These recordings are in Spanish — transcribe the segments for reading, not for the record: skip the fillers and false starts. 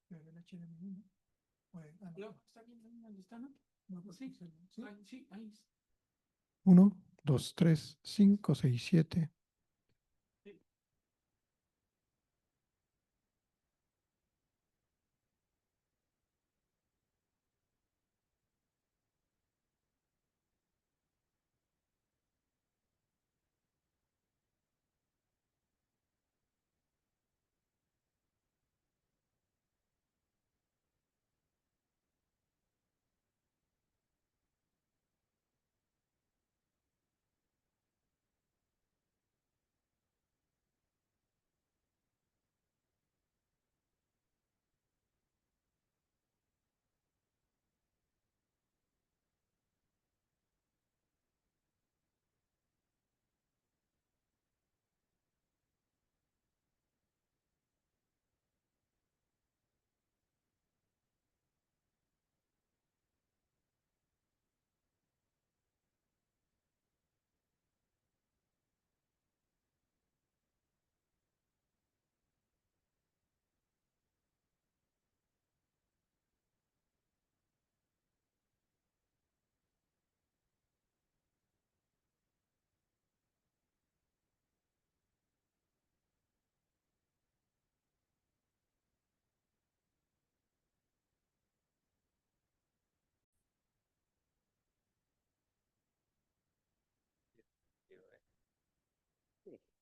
el HDMI, ¿no? No, está bien, ¿dónde está, no? No, pues sí, sí, sí, ahí está. 1, 2, 3, 5, 6, 7.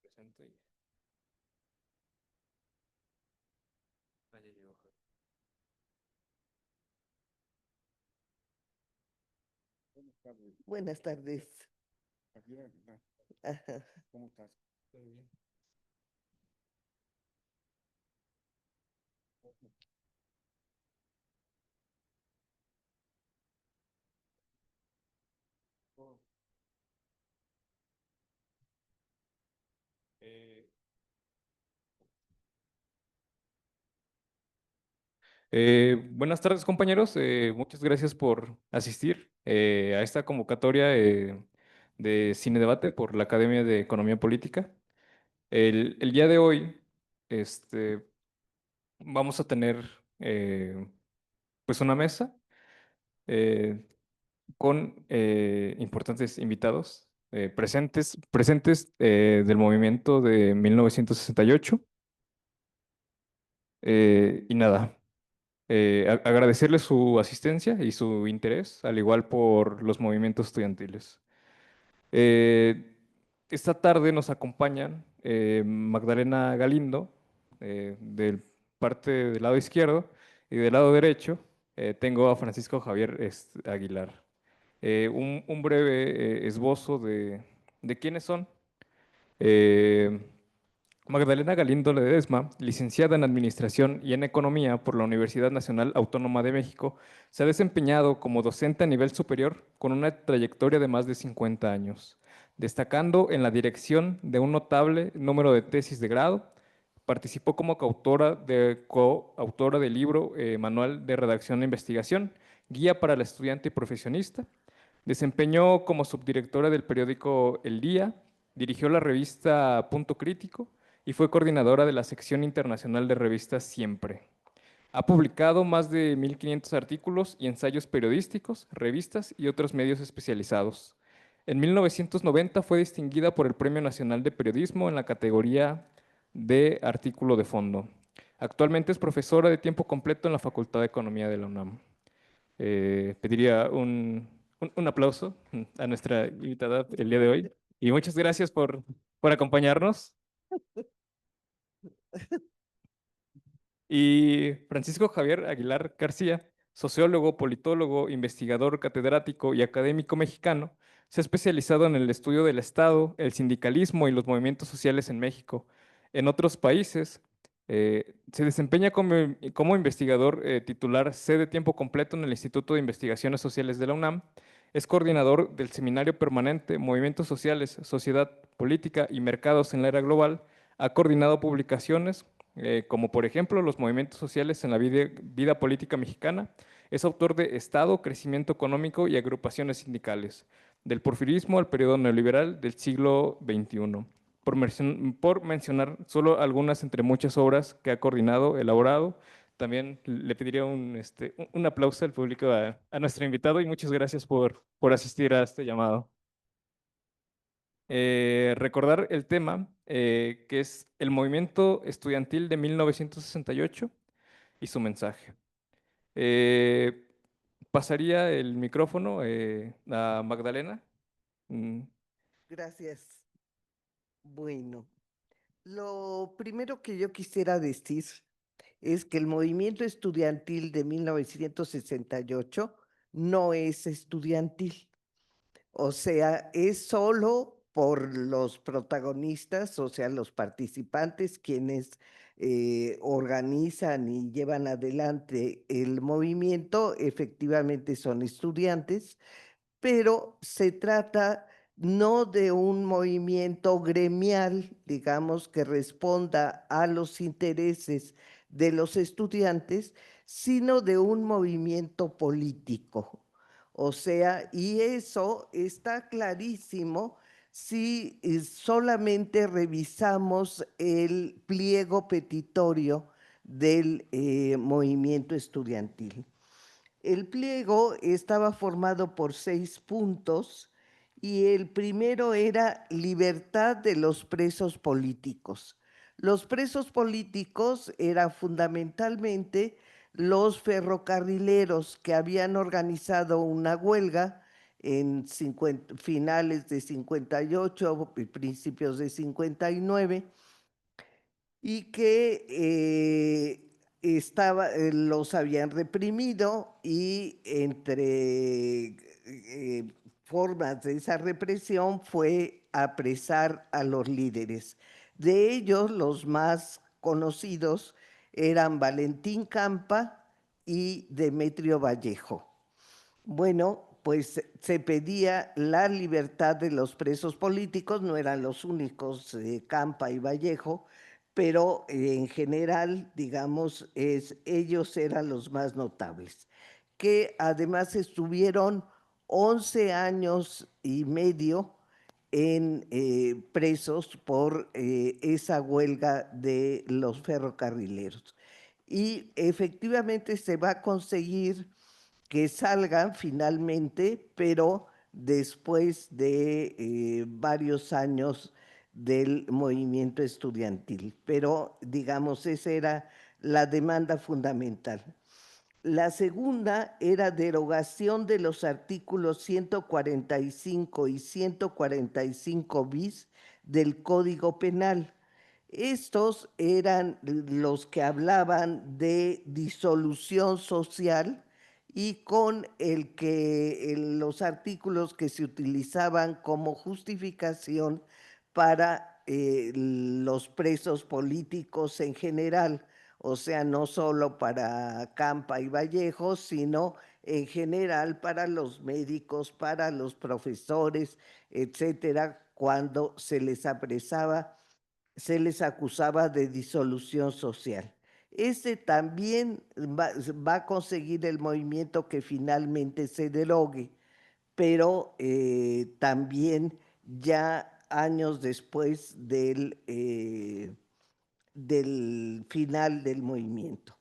Presento y vaya yo. Buenas tardes. Buenas tardes. Javier Aguilar, Ajá. ¿cómo estás? Todo bien. Oh. Eh, Buenas tardes, compañeros. Muchas gracias por asistir a esta convocatoria de Cine Debate por la Academia de Economía Política. El día de hoy este, vamos a tener pues una mesa eh, con importantes invitados presentes del movimiento de 1968. Y nada. Agradecerles su asistencia y su interés, al igual por los movimientos estudiantiles. Eh, Esta tarde nos acompañan Magdalena Galindo, del parte del lado izquierdo, y del lado derecho tengo a Francisco Javier Aguilar. Un breve esbozo de quiénes son. Eh, Magdalena Galindo Ledesma, licenciada en Administración y en Economía por la Universidad Nacional Autónoma de México, se ha desempeñado como docente a nivel superior con una trayectoria de más de 50 años, destacando en la dirección de un notable número de tesis de grado. Participó como coautora del libro Manual de Redacción e Investigación, Guía para el Estudiante y Profesionista. Desempeñó como subdirectora del periódico El Día, dirigió la revista Punto Crítico y fue coordinadora de la sección internacional de revistas Siempre. Ha publicado más de 1.500 artículos y ensayos periodísticos, revistas y otros medios especializados. En 1990 fue distinguida por el Premio Nacional de Periodismo en la categoría de artículo de fondo. Actualmente es profesora de tiempo completo en la Facultad de Economía de la UNAM. Pediría un aplauso a nuestra invitada el día de hoy y muchas gracias por acompañarnos. Y Francisco Javier Aguilar García, sociólogo, politólogo, investigador, catedrático y académico mexicano, se ha especializado en el estudio del Estado, el sindicalismo y los movimientos sociales en México. En otros países, se desempeña como investigador titular C de tiempo completo en el Instituto de Investigaciones Sociales de la UNAM. Es coordinador del Seminario Permanente Movimientos Sociales, Sociedad, Política y Mercados en la Era Global. Ha coordinado publicaciones como por ejemplo los movimientos sociales en la vida política mexicana. Es autor de Estado, Crecimiento Económico y Agrupaciones Sindicales, del porfirismo al periodo neoliberal del siglo XXI. por mencionar solo algunas entre muchas obras que ha coordinado, elaborado. También le pediría un aplauso al público a nuestro invitado y muchas gracias por asistir a este llamado. Recordar el tema, que es el movimiento estudiantil de 1968 y su mensaje. Eh, Pasaría el micrófono a Magdalena. Mm, Gracias. Bueno, lo primero que yo quisiera decir es que el movimiento estudiantil de 1968 no es estudiantil. O sea, es solo por los protagonistas, o sea, los participantes, quienes organizan y llevan adelante el movimiento, efectivamente son estudiantes, pero se trata no de un movimiento gremial, digamos, que responda a los intereses de los estudiantes, sino de un movimiento político. O sea, y eso está clarísimo si solamente revisamos el pliego petitorio del movimiento estudiantil. El pliego estaba formado por 6 puntos y el primero era libertad de los presos políticos. Los presos políticos eran fundamentalmente los ferrocarrileros que habían organizado una huelga en finales de 58 y principios de 59 y que los habían reprimido y entre formas de esa represión fue apresar a los líderes. De ellos, los más conocidos eran Valentín Campa y Demetrio Vallejo. Bueno, pues se pedía la libertad de los presos políticos, no eran los únicos, Campa y Vallejo, pero en general, digamos, ellos eran los más notables, que además estuvieron 11 años y medio presos por esa huelga de los ferrocarrileros. Y efectivamente se va a conseguir que salgan finalmente, pero después de varios años del movimiento estudiantil. Pero, digamos, esa era la demanda fundamental. La segunda era derogación de los artículos 145 y 145 bis del Código Penal. Estos eran los que hablaban de disolución social y con los artículos que se utilizaban como justificación para los presos políticos en general, o sea, no solo para Campa y Vallejo, sino en general para los médicos, para los profesores, etcétera, cuando se les apresaba, se les acusaba de disolución social. Ese también va a conseguir el movimiento que finalmente se derogue, pero también ya años después del final del movimiento.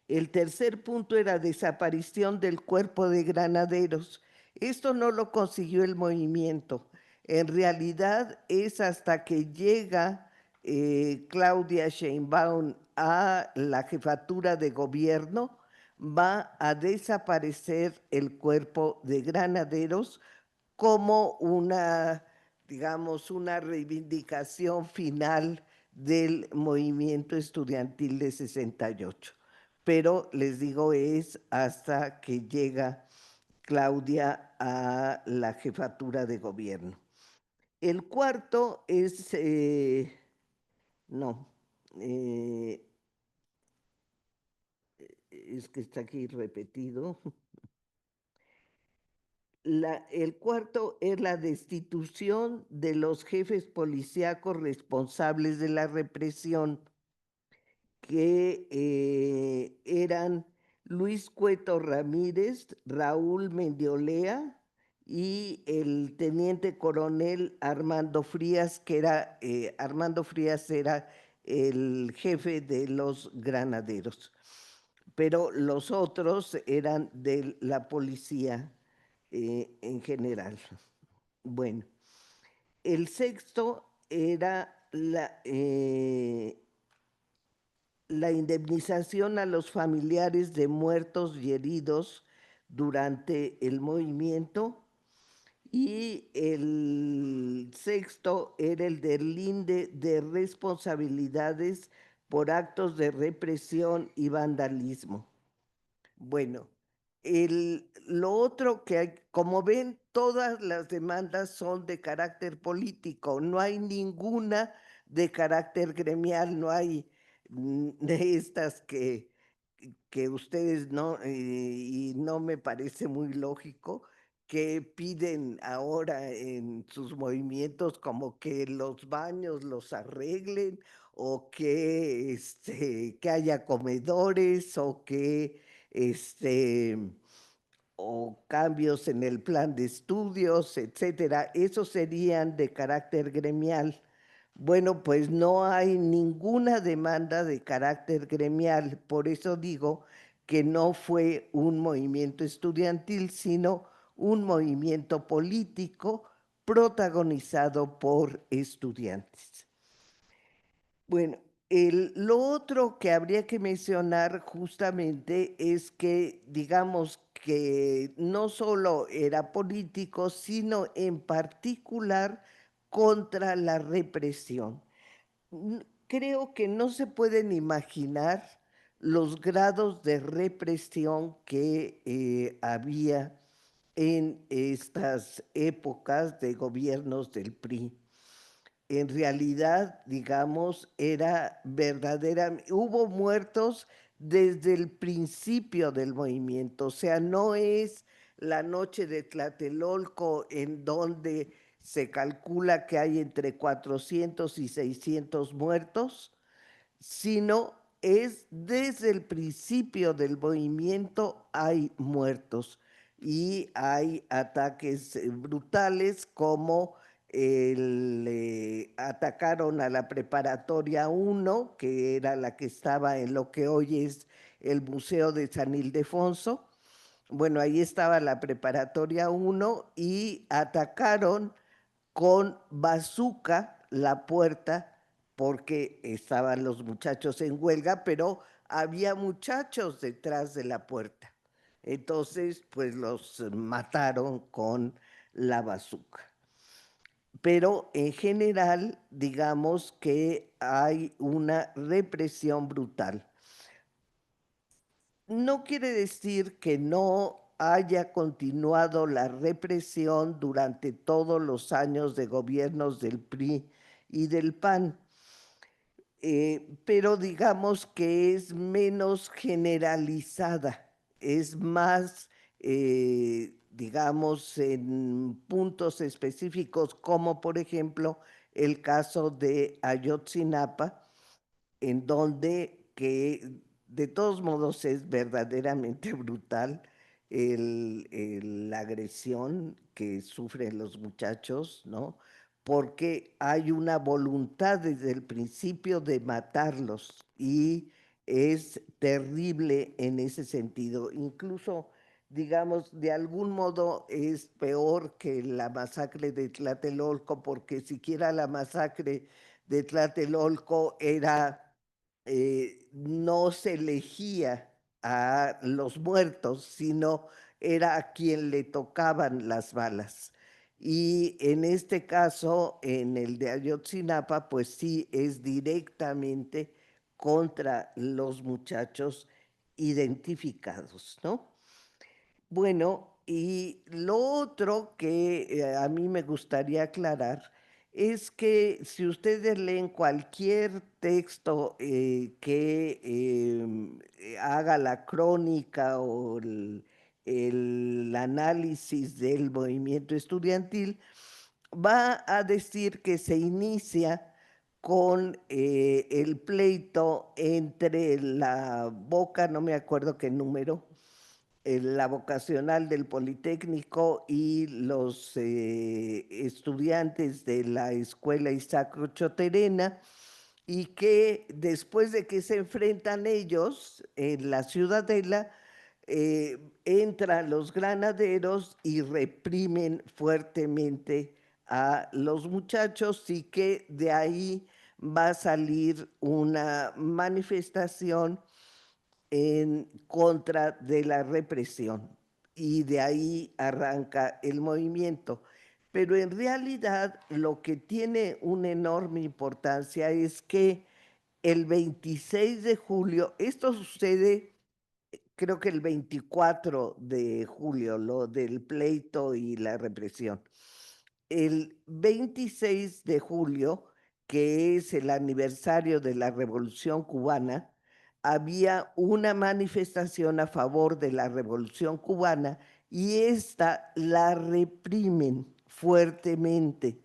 El tercer punto era desaparición del cuerpo de granaderos. Esto no lo consiguió el movimiento. En realidad es hasta que llega Claudia Sheinbaum a la jefatura de gobierno, va a desaparecer el cuerpo de granaderos como una, digamos, una reivindicación final del movimiento estudiantil de 68. Pero les digo, es hasta que llega Claudia a la jefatura de gobierno. El cuarto es, no, es que está aquí repetido. El cuarto es la destitución de los jefes policíacos responsables de la represión, que eran Luis Cueto Ramírez, Raúl Mendiolea y el teniente coronel Armando Frías, que era, Armando Frías era el jefe de los granaderos, pero los otros eran de la policía en general. Bueno, el sexto era la indemnización a los familiares de muertos y heridos durante el movimiento, y el sexto era el deslinde de responsabilidades por actos de represión y vandalismo. Bueno, lo otro que hay, como ven, todas las demandas son de carácter político, no hay ninguna de carácter gremial, no hay de estas que ustedes no, y no me parece muy lógico, que piden ahora en sus movimientos como que los baños los arreglen o que haya comedores o que o cambios en el plan de estudios, etcétera. Esos serían de carácter gremial. Bueno, pues no hay ninguna demanda de carácter gremial, por eso digo que no fue un movimiento estudiantil, sino un movimiento político protagonizado por estudiantes. Bueno, lo otro que habría que mencionar justamente es que, digamos que no solo era político, sino en particular contra la represión. Creo que no se pueden imaginar los grados de represión que había en estas épocas de gobiernos del PRI. En realidad, digamos, era verdadera, hubo muertos desde el principio del movimiento, o sea, no es la noche de Tlatelolco en donde se calcula que hay entre 400 y 600 muertos, sino es desde el principio del movimiento hay muertos y hay ataques brutales como atacaron a la preparatoria 1, que era la que estaba en lo que hoy es el Museo de San Ildefonso. Bueno, ahí estaba la preparatoria 1 y atacaron con bazooka la puerta porque estaban los muchachos en huelga, pero había muchachos detrás de la puerta. Entonces, pues los mataron con la bazooka. Pero en general, digamos que hay una represión brutal. No quiere decir que no haya continuado la represión durante todos los años de gobiernos del PRI y del PAN, pero digamos que es menos generalizada, es más, digamos, en puntos específicos, como por ejemplo el caso de Ayotzinapa, en donde que de todos modos es verdaderamente brutal la agresión que sufren los muchachos, ¿no? Porque hay una voluntad desde el principio de matarlos y es terrible en ese sentido. Incluso, digamos, de algún modo es peor que la masacre de Tlatelolco, porque siquiera la masacre de Tlatelolco no se elegía a los muertos, sino era a quien le tocaban las balas. Y en este caso, en el de Ayotzinapa, pues sí es directamente contra los muchachos identificados, ¿no? Bueno, y lo otro que a mí me gustaría aclarar es que si ustedes leen cualquier texto que haga la crónica o el análisis del movimiento estudiantil, va a decir que se inicia con el pleito entre la Boca, no me acuerdo qué número, la vocacional del Politécnico y los estudiantes de la Escuela Isaac Choterena, y que después de que se enfrentan ellos en la Ciudadela, entran los granaderos y reprimen fuertemente a los muchachos, y que de ahí va a salir una manifestación en contra de la represión, y de ahí arranca el movimiento. Pero en realidad lo que tiene una enorme importancia es que el 26 de julio, esto sucede creo que el 24 de julio, lo del pleito y la represión. El 26 de julio, que es el aniversario de la Revolución Cubana, había una manifestación a favor de la Revolución Cubana, y esta la reprimen fuertemente.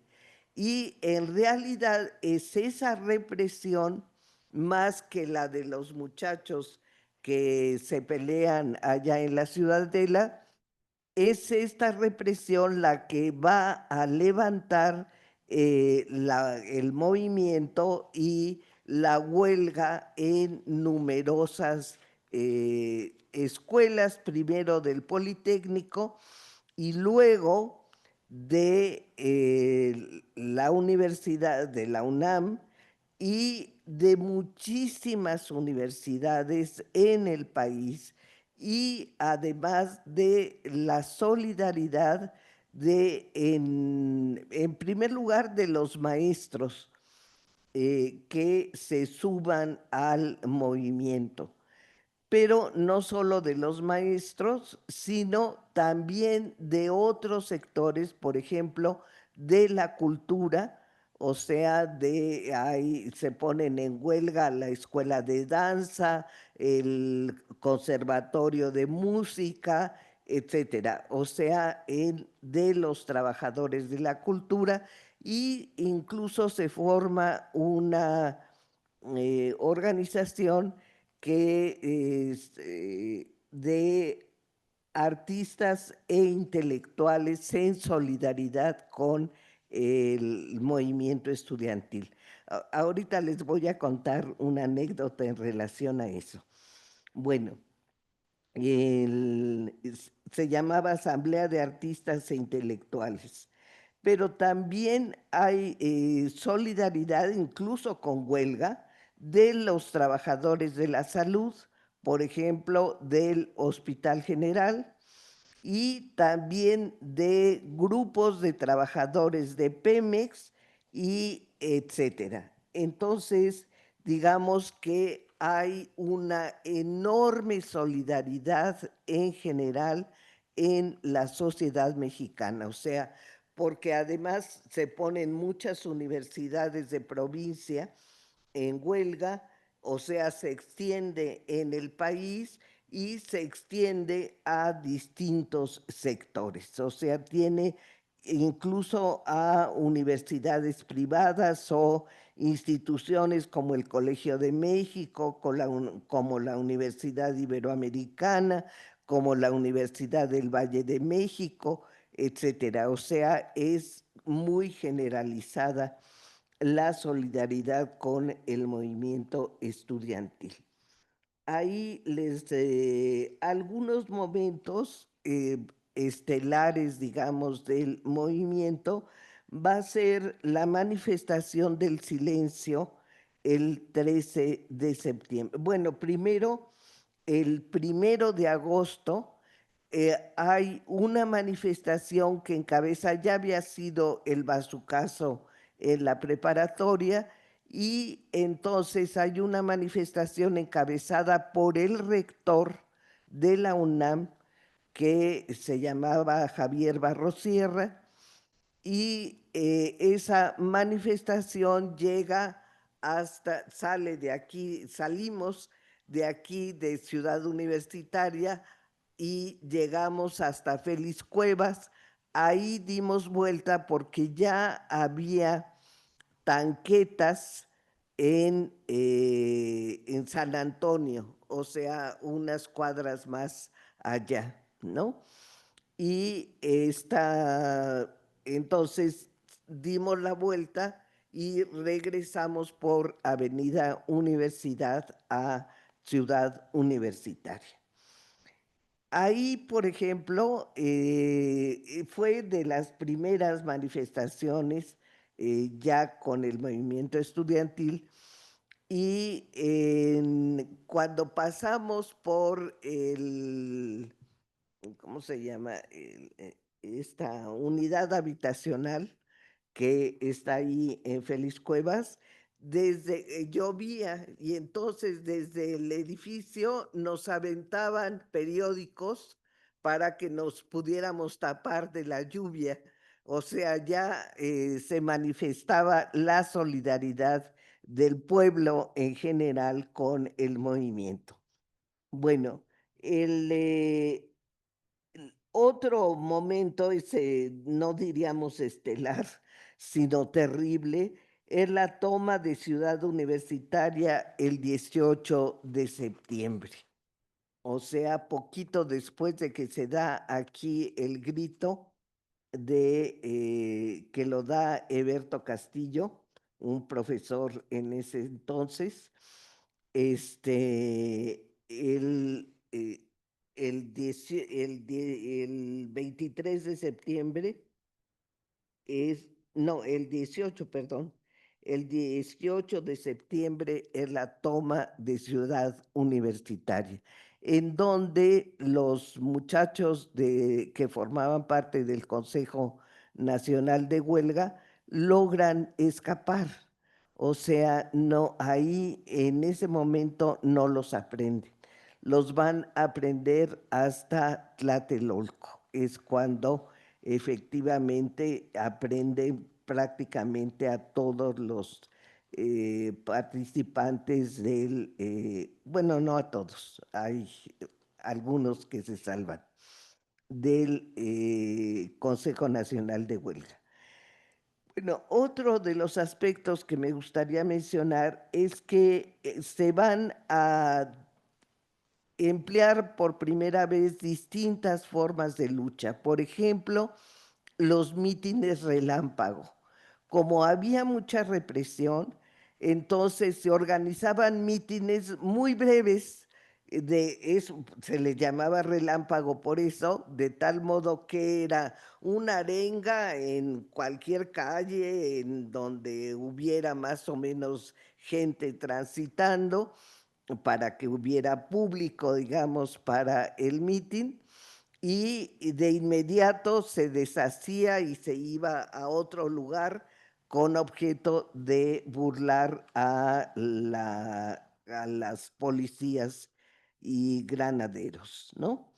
Y en realidad es esa represión, más que la de los muchachos que se pelean allá en la Ciudadela, es esta represión la que va a levantar el movimiento y la huelga en numerosas escuelas, primero del Politécnico y luego de la Universidad de la UNAM y de muchísimas universidades en el país, y además de la solidaridad en primer lugar, de los maestros que se suban al movimiento. Pero no solo de los maestros, sino también de otros sectores, por ejemplo, de la cultura, o sea, ahí se ponen en huelga la escuela de danza, el conservatorio de música, etcétera. O sea, de los trabajadores de la cultura, y incluso se forma una organización que es de artistas e intelectuales en solidaridad con el movimiento estudiantil. Ahorita les voy a contar una anécdota en relación a eso. Bueno, se llamaba Asamblea de Artistas e Intelectuales, pero también hay solidaridad, incluso con huelga, de los trabajadores de la salud, por ejemplo, del Hospital General, y también de grupos de trabajadores de Pemex y etcétera. Entonces, digamos que hay una enorme solidaridad en general en la sociedad mexicana, o sea, porque además se ponen muchas universidades de provincia en huelga, o sea, se extiende en el país y se extiende a distintos sectores, o sea, tiene incluso a universidades privadas o instituciones como el Colegio de México, como la Universidad Iberoamericana, como la Universidad del Valle de México, etcétera. O sea, es muy generalizada la solidaridad con el movimiento estudiantil. Ahí algunos momentos estelares, digamos, del movimiento va a ser la manifestación del silencio el 13 de septiembre. Bueno, primero, el 1 de agosto hay una manifestación que encabeza, ya había sido el bazucazo en la preparatoria, y entonces hay una manifestación encabezada por el rector de la UNAM, que se llamaba Javier Barrosierra, y esa manifestación sale de aquí, salimos de aquí de Ciudad Universitaria y llegamos hasta Félix Cuevas. Ahí dimos vuelta porque ya había tanquetas en San Antonio, o sea, unas cuadras más allá, ¿no? Y entonces dimos la vuelta y regresamos por Avenida Universidad a Ciudad Universitaria. Ahí, por ejemplo, fue de las primeras manifestaciones ya con el movimiento estudiantil y cuando pasamos por ¿cómo se llama? Esta unidad habitacional que está ahí en Félix Cuevas, llovía y entonces desde el edificio nos aventaban periódicos para que nos pudiéramos tapar de la lluvia. O sea, ya se manifestaba la solidaridad del pueblo en general con el movimiento. Bueno, otro momento, no diríamos estelar, sino terrible, es la toma de Ciudad Universitaria el 18 de septiembre. O sea, poquito después de que se da aquí el grito que lo da Eberto Castillo, un profesor en ese entonces, el 23 de septiembre el 18, perdón, el 18 de septiembre es la toma de Ciudad Universitaria, en donde los muchachos que formaban parte del Consejo Nacional de Huelga logran escapar. O sea, no, ahí en ese momento no los aprenden. Los van a aprender hasta Tlatelolco. Es cuando efectivamente aprenden prácticamente a todos los participantes bueno, no a todos, hay algunos que se salvan, del Consejo Nacional de Huelga. Bueno, otro de los aspectos que me gustaría mencionar es que se van a emplear por primera vez distintas formas de lucha. Por ejemplo, los mítines relámpago. Como había mucha represión, entonces se organizaban mítines muy breves, de eso se le llamaba relámpago por eso, de tal modo que era una arenga en cualquier calle en donde hubiera más o menos gente transitando para que hubiera público, digamos, para el mitin y de inmediato se deshacía y se iba a otro lugar con objeto de burlar a las policías y granaderos, ¿no?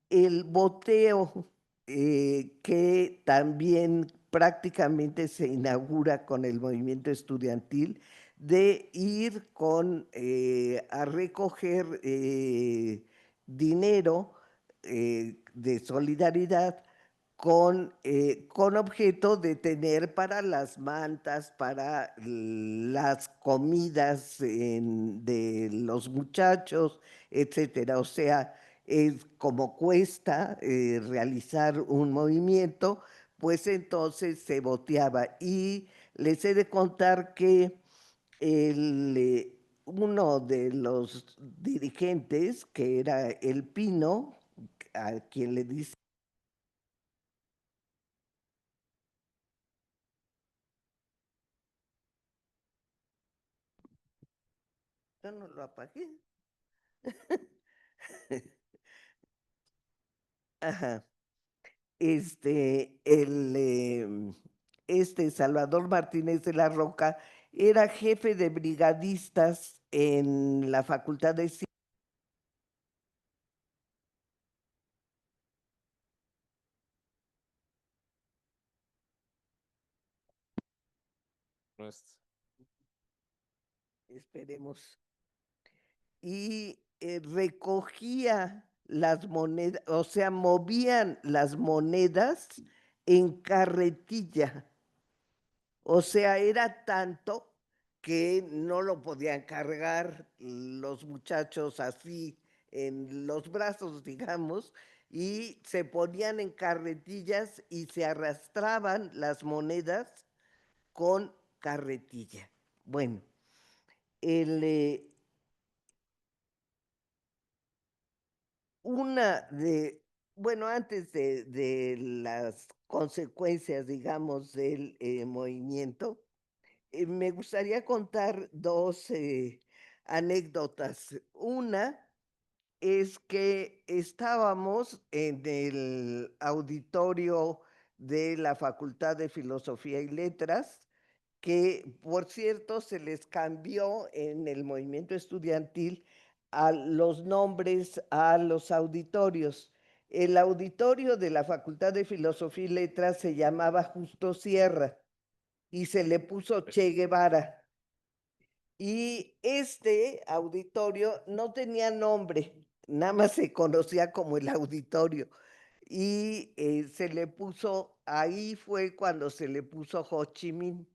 El boteo, que también prácticamente se inaugura con el movimiento estudiantil, de ir a recoger dinero de solidaridad con objeto de tener para las mantas, para las comidas de los muchachos, etcétera. O sea, como cuesta realizar un movimiento, pues entonces se boteaba. Y les he de contar que uno de los dirigentes, que era el Pino, a quien le dice. Yo no lo apagué. Ajá. Salvador Martínez de la Roca era jefe de brigadistas en la Facultad de Ciencias. No es- Esperemos. Y recogía las monedas, o sea, movían las monedas en carretilla. O sea, era tanto que no lo podían cargar los muchachos así en los brazos, digamos, y se ponían en carretillas y se arrastraban las monedas con carretilla. Bueno, el, una de, bueno, antes de las consecuencias, digamos, del movimiento, me gustaría contar dos anécdotas. Una es que estábamos en el auditorio de la Facultad de Filosofía y Letras, que por cierto se les cambió en el movimiento estudiantil a los nombres a los auditorios. El auditorio de la Facultad de Filosofía y Letras se llamaba Justo Sierra y se le puso Che Guevara. Y este auditorio no tenía nombre, nada más se conocía como el auditorio. Y se le puso, ahí fue cuando se le puso Ho Chi Minh.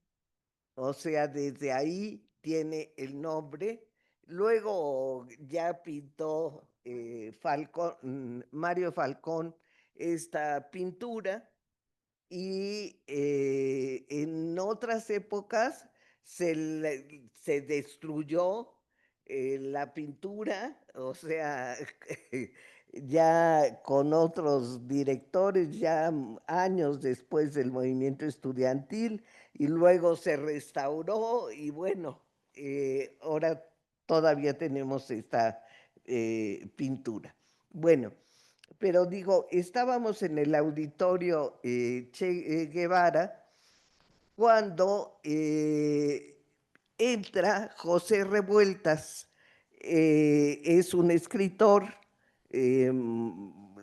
O sea, desde ahí tiene el nombre. Luego ya pintó Mario Falcón esta pintura y en otras épocas se destruyó la pintura, o sea, ya con otros directores, ya años después del movimiento estudiantil, y luego se restauró y bueno, ahora todavía tenemos esta pintura. Bueno, pero digo, estábamos en el auditorio Che Guevara cuando entra José Revueltas. Es un escritor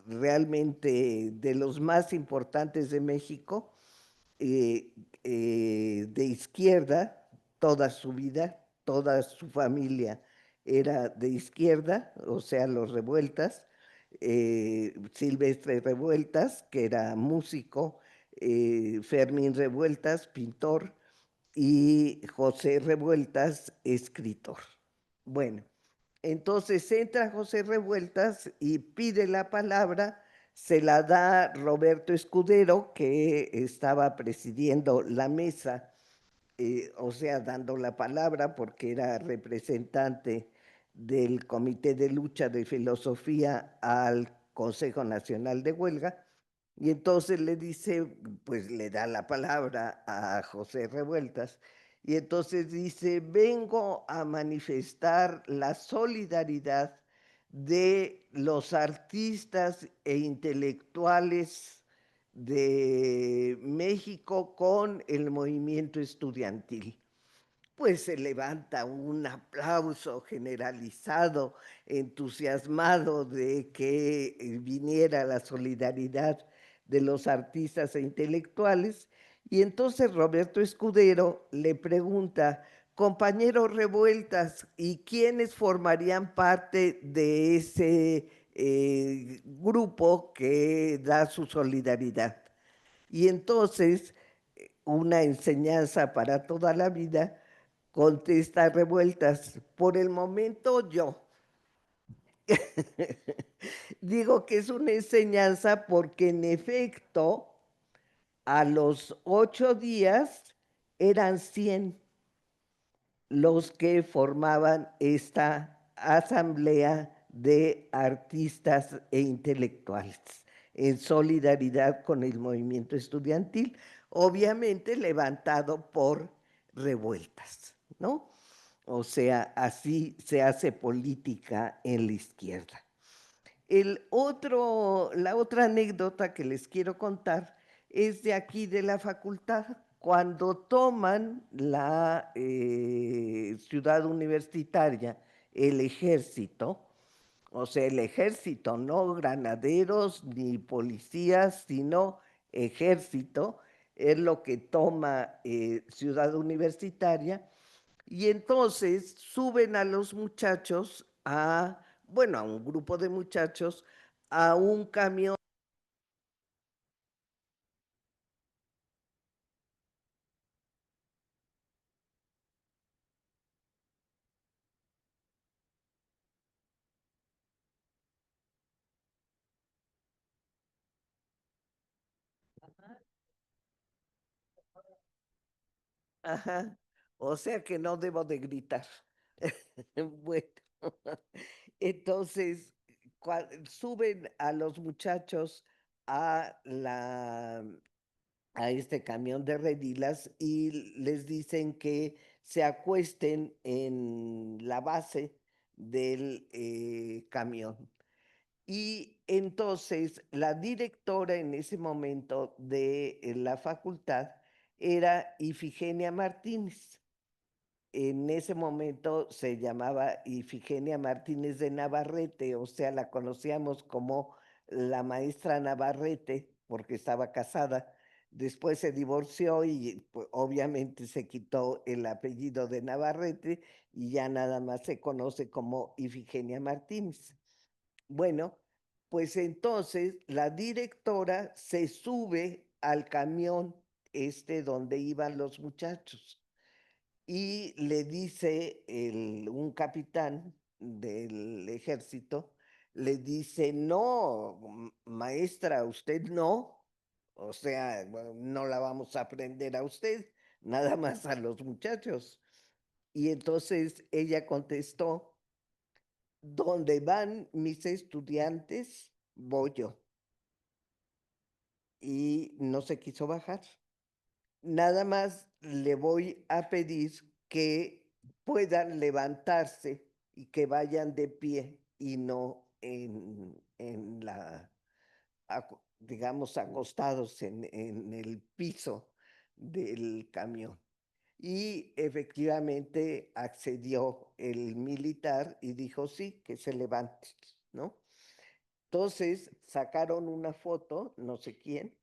realmente de los más importantes de México, de izquierda toda su vida, toda su familia era de izquierda, o sea, los Revueltas. Silvestre Revueltas, que era músico, Fermín Revueltas, pintor, y José Revueltas, escritor. Bueno, entonces entra José Revueltas y pide la palabra, se la da Roberto Escudero, que estaba presidiendo la mesa, o sea, dando la palabra porque era representante del Comité de Lucha de Filosofía al Consejo Nacional de Huelga. Y entonces le dice, pues le da la palabra a José Revueltas, y entonces dice, vengo a manifestar la solidaridad de los artistas e intelectuales de México con el movimiento estudiantil. Pues se levanta un aplauso generalizado, entusiasmado de que viniera la solidaridad de los artistas e intelectuales. Y entonces Roberto Escudero le pregunta, compañero Revueltas, ¿y quiénes formarían parte de ese grupo que da su solidaridad? Y entonces, una enseñanza para toda la vida, contesta Revueltas, por el momento yo. Digo que es una enseñanza porque en efecto, a los 8 días eran 100 los que formaban esta asamblea de artistas e intelectuales en solidaridad con el movimiento estudiantil, obviamente levantado por Revueltas, ¿no? O sea, así se hace política en la izquierda. La otra anécdota que les quiero contar es de aquí de la facultad. Cuando toman la ciudad universitaria, el ejército, o sea, el ejército, no granaderos ni policías, sino ejército, es lo que toma ciudad universitaria, y entonces suben a los muchachos bueno, a un grupo de muchachos, a un camión Ajá. O sea que no debo de gritar. Bueno, entonces suben a los muchachos a a este camión de redilas y les dicen que se acuesten en la base del camión. Y entonces la directora en ese momento de la facultad era Ifigenia Martínez. En ese momento se llamaba Ifigenia Martínez de Navarrete, o sea, la conocíamos como la maestra Navarrete porque estaba casada. Después se divorció y pues, obviamente se quitó el apellido de Navarrete y ya nada más se conoce como Ifigenia Martínez. Bueno, pues entonces la directora se sube al camión donde iban los muchachos y le dice un capitán del ejército, le dice, no, maestra, usted no, o sea, bueno, no la vamos a aprender a usted, nada más a los muchachos. Y entonces ella contestó, donde van mis estudiantes, voy yo. Y no se quiso bajar. Nada más le voy a pedir que puedan levantarse y que vayan de pie y no digamos, acostados en el piso del camión. Y efectivamente accedió el militar y dijo sí, que se levante, ¿no? Entonces sacaron una foto, no sé quién,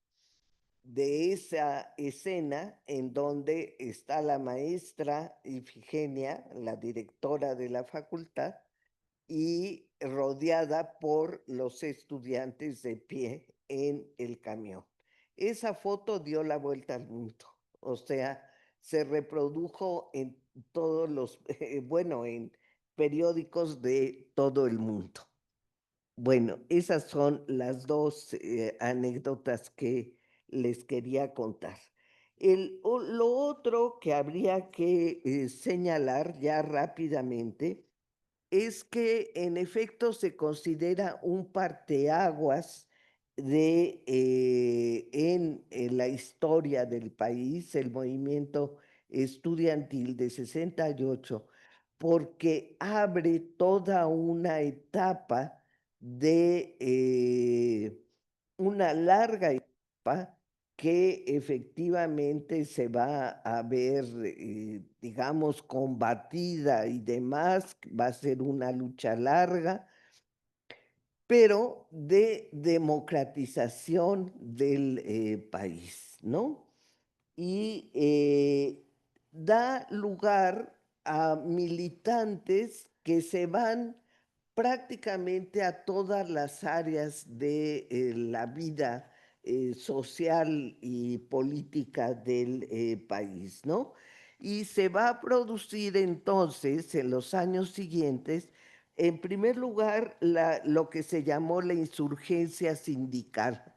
de esa escena en donde está la maestra Ifigenia, la directora de la facultad, y rodeada por los estudiantes de pie en el camión. Esa foto dio la vuelta al mundo, o sea, se reprodujo en todos los, bueno, en periódicos de todo el mundo. Bueno, esas son las dos anécdotas que les quería contar. Lo otro que habría que señalar ya rápidamente es que en efecto se considera un parteaguas en la historia del país, el movimiento estudiantil de 68, porque abre toda una etapa de una larga etapa que efectivamente se va a ver, digamos, combatida y demás, va a ser una lucha larga, pero de democratización del país, ¿no? Y da lugar a militantes que se van prácticamente a todas las áreas de la vida social y política del país, ¿no? Y se va a producir entonces en los años siguientes, en primer lugar, lo que se llamó la insurgencia sindical,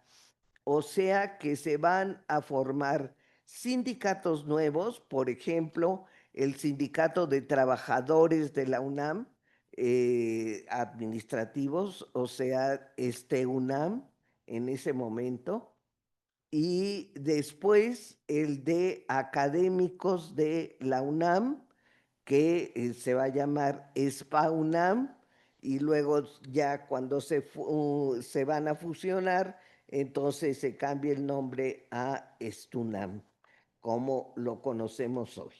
o sea que se van a formar sindicatos nuevos, por ejemplo, el Sindicato de Trabajadores de la UNAM, administrativos, o sea, UNAM en ese momento, y después el de académicos de la UNAM, que se va a llamar SPA-UNAM, y luego ya cuando se van a fusionar, entonces se cambia el nombre a STUNAM, como lo conocemos hoy.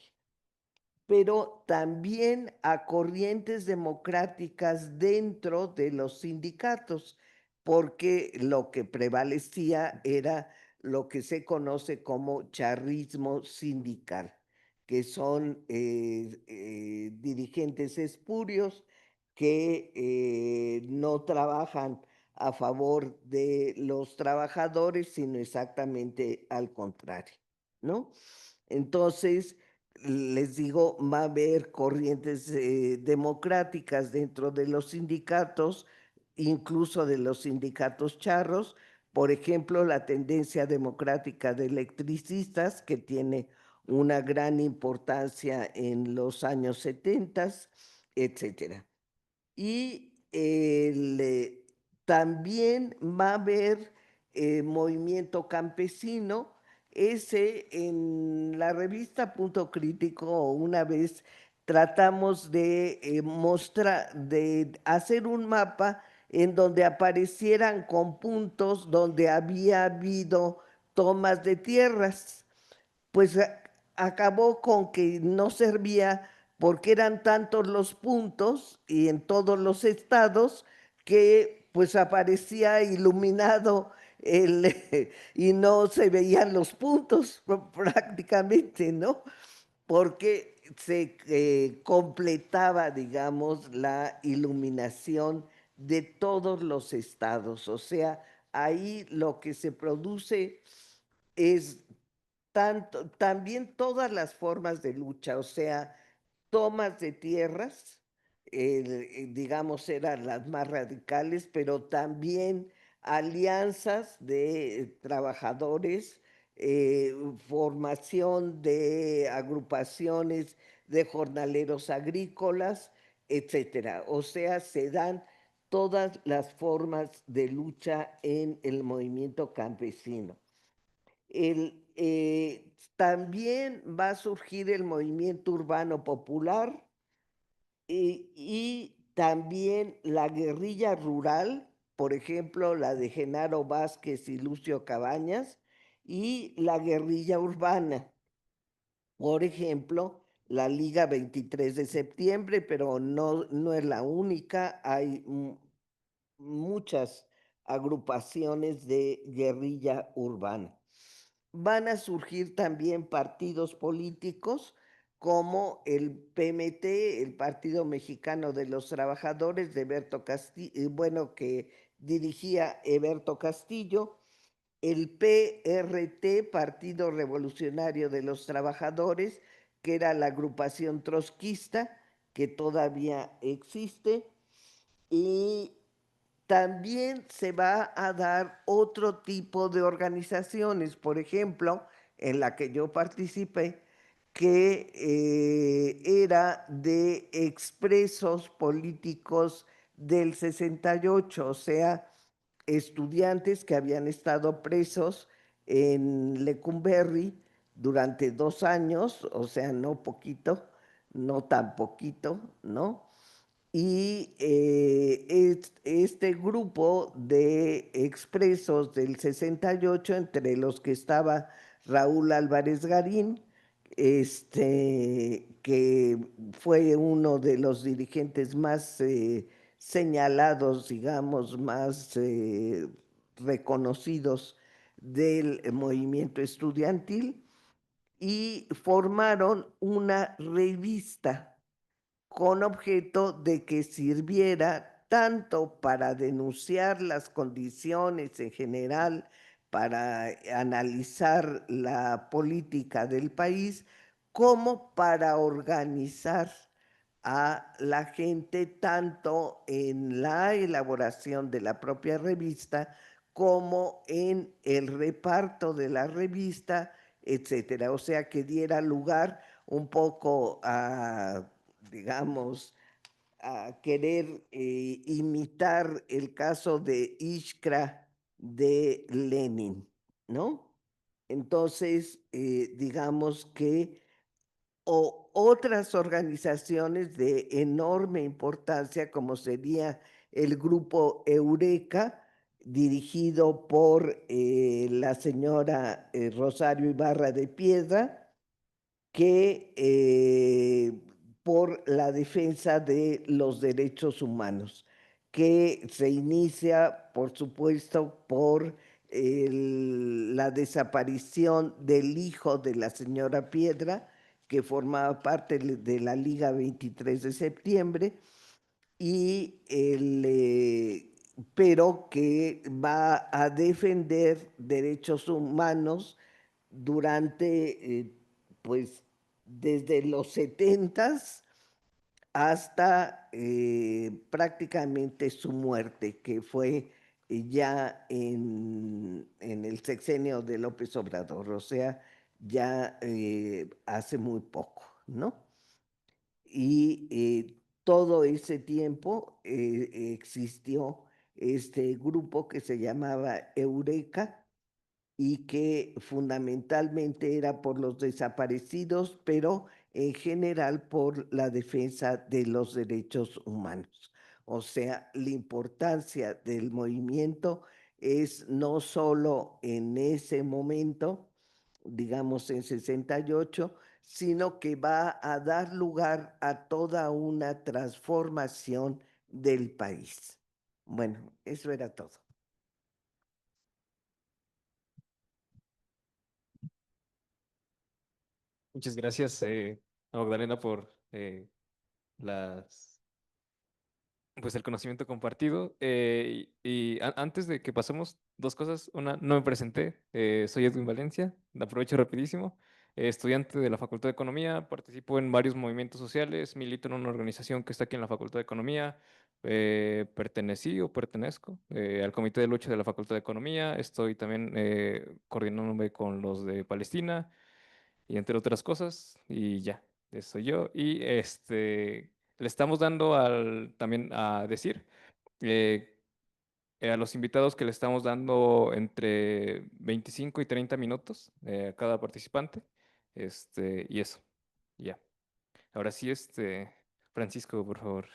Pero también a corrientes democráticas dentro de los sindicatos, porque lo que prevalecía era lo que se conoce como charrismo sindical, que son dirigentes espurios que no trabajan a favor de los trabajadores, sino exactamente al contrario, ¿no? Entonces, les digo, va a haber corrientes democráticas dentro de los sindicatos, incluso de los sindicatos charros. Por ejemplo, la tendencia democrática de electricistas, que tiene una gran importancia en los años 70, etcétera. Y también va a haber movimiento campesino. Ese en la revista Punto Crítico una vez tratamos de mostrar, de hacer un mapa en donde aparecieran con puntos donde había habido tomas de tierras. Pues acabó con que no servía porque eran tantos los puntos y en todos los estados que pues aparecía iluminado y no se veían los puntos prácticamente, ¿no? Porque se completaba, digamos, la iluminación de todos los estados. O sea, ahí lo que se produce es también todas las formas de lucha, o sea, tomas de tierras, digamos, eran las más radicales, pero también alianzas de trabajadores, formación de agrupaciones de jornaleros agrícolas, etcétera. O sea, se dan todas las formas de lucha en el movimiento campesino. También va a surgir el movimiento urbano popular y también la guerrilla rural, por ejemplo, la de Genaro Vázquez y Lucio Cabañas, y la guerrilla urbana, por ejemplo, la Liga 23 de septiembre, pero no es la única, hay muchas agrupaciones de guerrilla urbana. Van a surgir también partidos políticos como el PMT, el Partido Mexicano de los Trabajadores de Eberto Castillo, bueno, que dirigía Eberto Castillo, el PRT, Partido Revolucionario de los Trabajadores, que era la agrupación trotskista, que todavía existe, y también se va a dar otro tipo de organizaciones, por ejemplo, en la que yo participé, que era de expresos políticos del 68, o sea, estudiantes que habían estado presos en Lecumberri durante 2 años, o sea, no poquito, no tan poquito, ¿no? Y este grupo de expresos del 68, entre los que estaba Raúl Álvarez Garín, que fue uno de los dirigentes más señalados, digamos, más reconocidos del movimiento estudiantil, y formaron una revista con objeto de que sirviera tanto para denunciar las condiciones en general, para analizar la política del país, como para organizar a la gente tanto en la elaboración de la propia revista como en el reparto de la revista, etcétera. O sea, que diera lugar un poco a, digamos, a querer imitar el caso de Iskra de Lenin, ¿no? Entonces, digamos que otras organizaciones de enorme importancia, como sería el grupo Eureka, dirigido por la señora Rosario Ibarra de Piedra, que por la defensa de los derechos humanos, que se inicia, por supuesto, por la desaparición del hijo de la señora Piedra, que formaba parte de la Liga 23 de septiembre, y pero que va a defender derechos humanos durante, pues, desde los 70s hasta prácticamente su muerte, que fue ya en el sexenio de López Obrador. O sea, ya hace muy poco, ¿no? Y todo ese tiempo existió este grupo que se llamaba Eureka y que fundamentalmente era por los desaparecidos, pero en general por la defensa de los derechos humanos. O sea, la importancia del movimiento es no solo en ese momento, digamos en 68, sino que va a dar lugar a toda una transformación del país. Bueno, eso era todo. Muchas gracias, Magdalena, por pues el conocimiento compartido. Antes de que pasemos, dos cosas. Una, no me presenté. Soy Edwin Valencia, aprovecho rapidísimo. Estudiante de la Facultad de Economía, participo en varios movimientos sociales, milito en una organización que está aquí en la Facultad de Economía. Pertenecí o pertenezco al Comité de Lucha de la Facultad de Economía. Estoy también coordinándome con los de Palestina y entre otras cosas. Y ya, eso soy yo. Y le estamos dando también a decir eh, a los invitados que le estamos dando entre 25 y 30 minutos a cada participante. Y eso, ya. Ahora sí, Francisco, por favor.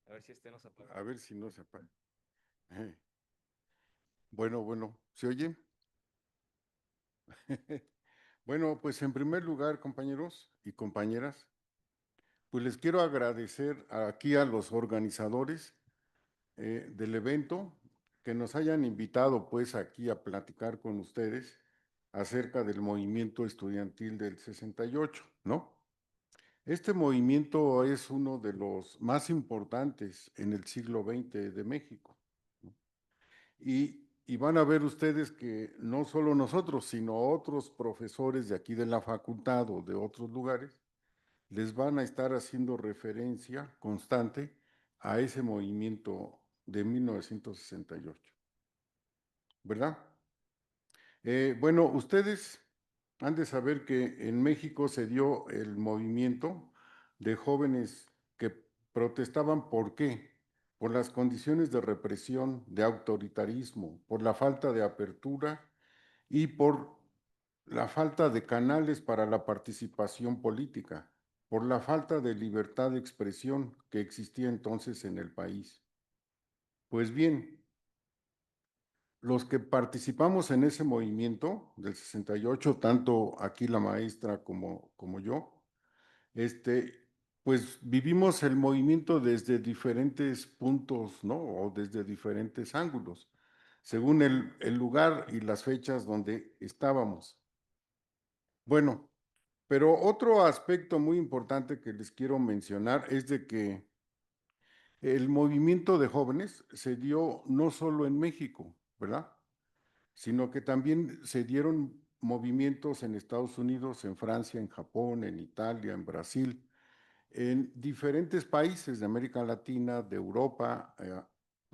A ver si nos apaga. A ver si no se apaga. Ajá. Bueno, ¿se oye? Bueno, pues en primer lugar, compañeros y compañeras, pues les quiero agradecer aquí a los organizadores del evento que nos hayan invitado pues aquí a platicar con ustedes acerca del movimiento estudiantil del 68, ¿no? Este movimiento es uno de los más importantes en el siglo XX de México, ¿no? Y van a ver ustedes que no solo nosotros, sino otros profesores de aquí de la facultad o de otros lugares, les van a estar haciendo referencia constante a ese movimiento de 1968, ¿verdad? Bueno, ustedes han de saber que en México se dio el movimiento de jóvenes que protestaban. ¿Por qué? Por las condiciones de represión, de autoritarismo, por la falta de apertura y por la falta de canales para la participación política, por la falta de libertad de expresión que existía entonces en el país. Pues bien, los que participamos en ese movimiento del 68, tanto aquí la maestra como yo, pues vivimos el movimiento desde diferentes puntos, ¿no? O desde diferentes ángulos, según el lugar y las fechas donde estábamos. Bueno, pero otro aspecto muy importante que les quiero mencionar es de que el movimiento de jóvenes se dio no solo en México, ¿verdad? Sino que también se dieron movimientos en Estados Unidos, en Francia, en Japón, en Italia, en Brasil, en diferentes países de América Latina, de Europa,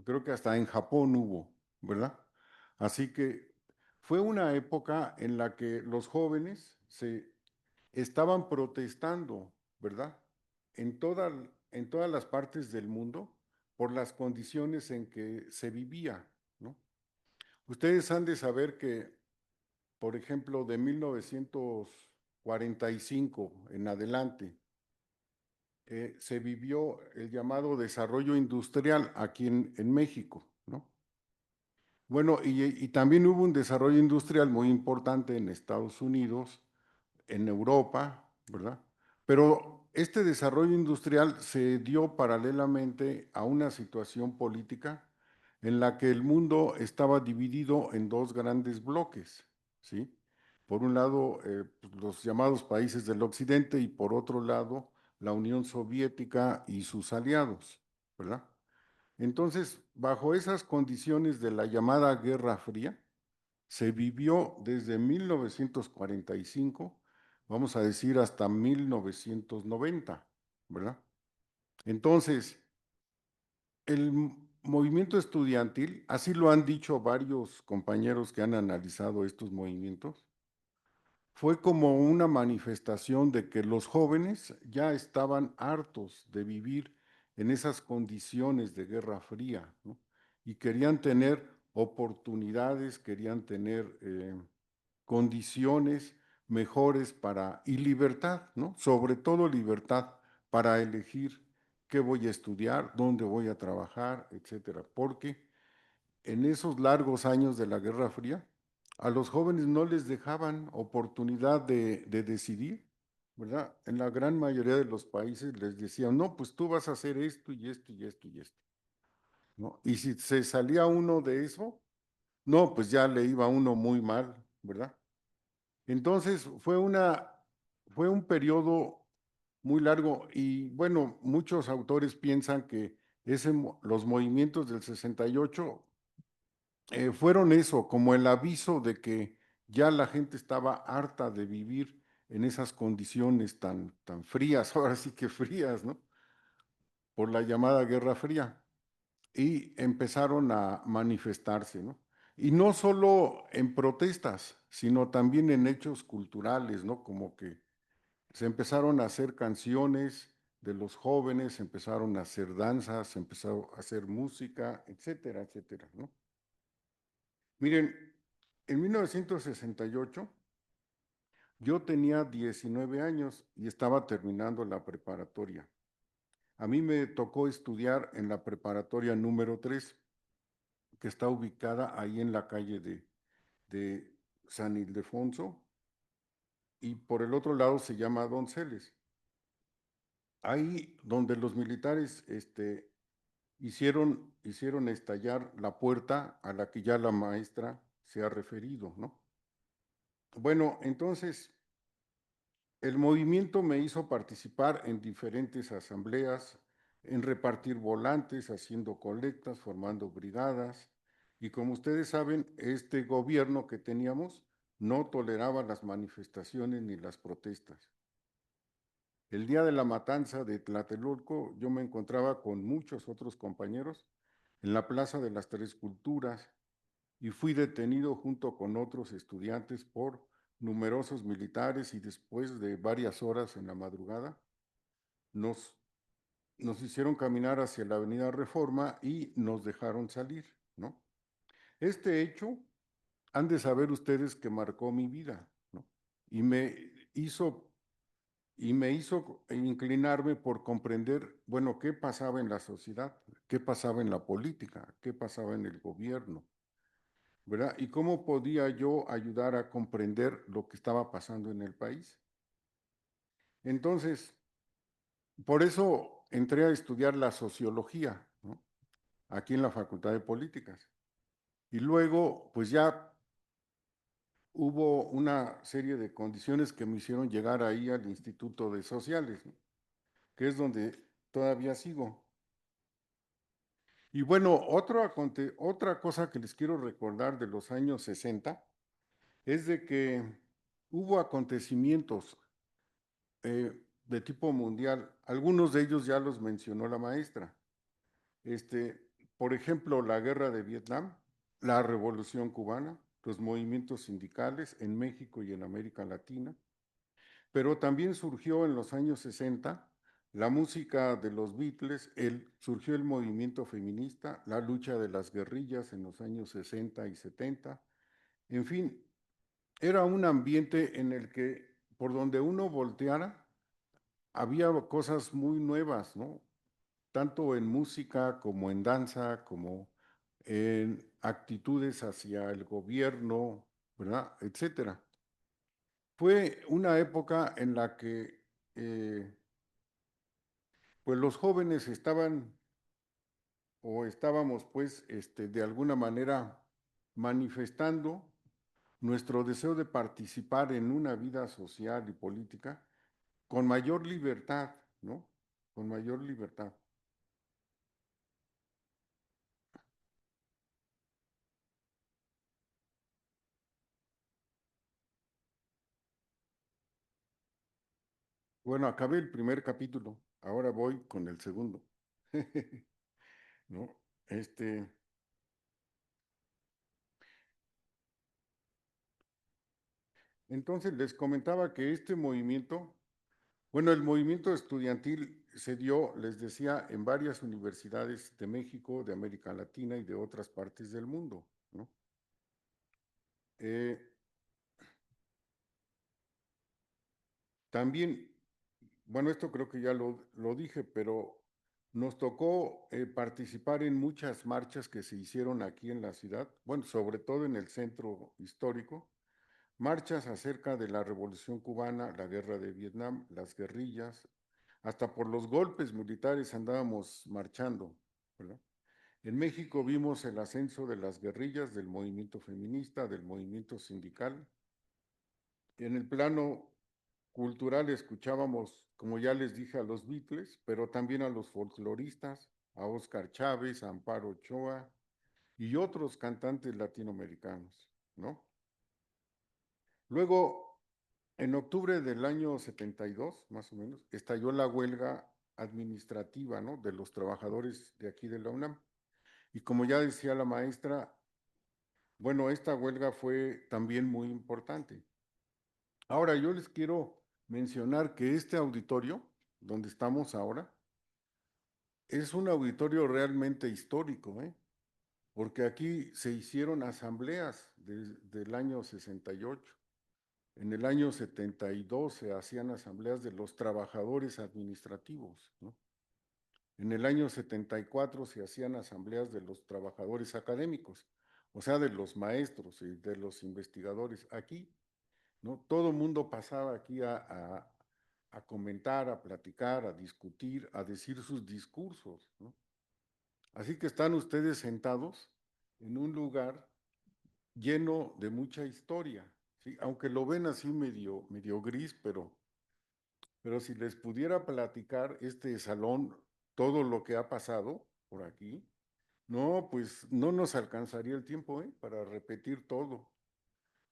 creo que hasta en Japón hubo, ¿verdad? Así que fue una época en la que los jóvenes se estaban protestando, ¿verdad? En, en todas las partes del mundo por las condiciones en que se vivía, ¿no? Ustedes han de saber que, por ejemplo, de 1945 en adelante, se vivió el llamado desarrollo industrial aquí en México, ¿no? Bueno, y también hubo un desarrollo industrial muy importante en Estados Unidos, en Europa, ¿verdad? Pero este desarrollo industrial se dio paralelamente a una situación política en la que el mundo estaba dividido en dos grandes bloques, ¿sí? Por un lado, los llamados países del occidente y por otro lado, la Unión Soviética y sus aliados, ¿verdad? Entonces, bajo esas condiciones de la llamada Guerra Fría, se vivió desde 1945, vamos a decir hasta 1990, ¿verdad? Entonces, el movimiento estudiantil, así lo han dicho varios compañeros que han analizado estos movimientos, fue como una manifestación de que los jóvenes ya estaban hartos de vivir en esas condiciones de Guerra Fría, ¿no? Y querían tener oportunidades, querían tener condiciones mejores y libertad, ¿no? Sobre todo libertad para elegir qué voy a estudiar, dónde voy a trabajar, etcétera. Porque en esos largos años de la Guerra Fría, a los jóvenes no les dejaban oportunidad de decidir, ¿verdad? En la gran mayoría de los países les decían, no, pues tú vas a hacer esto y esto y esto y esto, ¿no? Y si se salía uno de eso, no, pues ya le iba a uno muy mal, ¿verdad? Entonces fue un periodo muy largo y bueno, muchos autores piensan que los movimientos del 68 fueron eso, como el aviso de que ya la gente estaba harta de vivir en esas condiciones tan frías, ahora sí que frías, ¿no? Por la llamada Guerra Fría. Y empezaron a manifestarse, ¿no? Y no solo en protestas, sino también en hechos culturales, ¿no? Como que se empezaron a hacer canciones de los jóvenes, se empezaron a hacer danzas, se empezó a hacer música, etcétera, etcétera, ¿no? Miren, en 1968 yo tenía 19 años y estaba terminando la preparatoria. A mí me tocó estudiar en la preparatoria número 3, que está ubicada ahí en la calle de San Ildefonso, y por el otro lado se llama Donceles. Ahí donde los militares hicieron estallar la puerta a la que ya la maestra se ha referido, ¿no? Bueno, entonces el movimiento me hizo participar en diferentes asambleas, en repartir volantes, haciendo colectas, formando brigadas. Y como ustedes saben, este gobierno que teníamos no toleraba las manifestaciones ni las protestas. El día de la matanza de Tlatelolco, yo me encontraba con muchos otros compañeros en la Plaza de las Tres Culturas y fui detenido junto con otros estudiantes por numerosos militares y después de varias horas en la madrugada nos, nos hicieron caminar hacia la Avenida Reforma y nos dejaron salir, ¿no? Este hecho, han de saber ustedes que marcó mi vida, ¿no? Y hizo, y me hizo inclinarme por comprender, bueno, qué pasaba en la sociedad, qué pasaba en la política, qué pasaba en el gobierno, ¿verdad? Y cómo podía yo ayudar a comprender lo que estaba pasando en el país. Entonces, por eso entré a estudiar la sociología, ¿no? Aquí en la Facultad de Políticas. Y luego, pues ya hubo una serie de condiciones que me hicieron llegar ahí al Instituto de Sociales, ¿no? Que es donde todavía sigo. Y bueno, otra cosa que les quiero recordar de los años 60 es de que hubo acontecimientos de tipo mundial. Algunos de ellos ya los mencionó la maestra. Por ejemplo, la guerra de Vietnam, la revolución cubana, los movimientos sindicales en México y en América Latina. Pero también surgió en los años 60 la música de los Beatles, surgió el movimiento feminista, la lucha de las guerrillas en los años 60 y 70. En fin, era un ambiente en el que por donde uno volteara había cosas muy nuevas, ¿no? Tanto en música como en danza, como en actitudes hacia el gobierno, ¿verdad? Etcétera. Fue una época en la que pues los jóvenes estaban o estábamos pues de alguna manera manifestando nuestro deseo de participar en una vida social y política con mayor libertad, ¿no? Con mayor libertad. Bueno, acabé el primer capítulo, ahora voy con el segundo. ¿No? Este, Entonces les comentaba que este movimiento, bueno, el movimiento estudiantil se dio, les decía, en varias universidades de México, de América Latina y de otras partes del mundo, ¿no? Eh, También, bueno, esto creo que ya lo dije, pero nos tocó participar en muchas marchas que se hicieron aquí en la ciudad, bueno, sobre todo en el centro histórico, marchas acerca de la Revolución Cubana, la Guerra de Vietnam, las guerrillas, hasta por los golpes militares andábamos marchando, ¿verdad? En México vimos el ascenso de las guerrillas, del movimiento feminista, del movimiento sindical. En el plano cultural escuchábamos, como ya les dije, a los Beatles, pero también a los folcloristas, a Óscar Chávez, a Amparo Ochoa y otros cantantes latinoamericanos, ¿no? Luego, en octubre del año 72, más o menos, estalló la huelga administrativa, ¿no? De los trabajadores de aquí de la UNAM. Y como ya decía la maestra, bueno, esta huelga fue también muy importante. Ahora, yo les quiero mencionar que este auditorio, donde estamos ahora, es un auditorio realmente histórico, ¿eh? Porque aquí se hicieron asambleas desde el año 68. En el año 72 se hacían asambleas de los trabajadores administrativos, ¿no? En el año 74 se hacían asambleas de los trabajadores académicos, o sea, de los maestros y de los investigadores. Aquí, ¿no? Todo el mundo pasaba aquí a comentar, a platicar, a discutir, a decir sus discursos, ¿no? Así que están ustedes sentados en un lugar lleno de mucha historia, ¿sí? Aunque lo ven así medio gris, pero si les pudiera platicar este salón, todo lo que ha pasado por aquí, no, pues no nos alcanzaría el tiempo, ¿eh? Para repetir todo,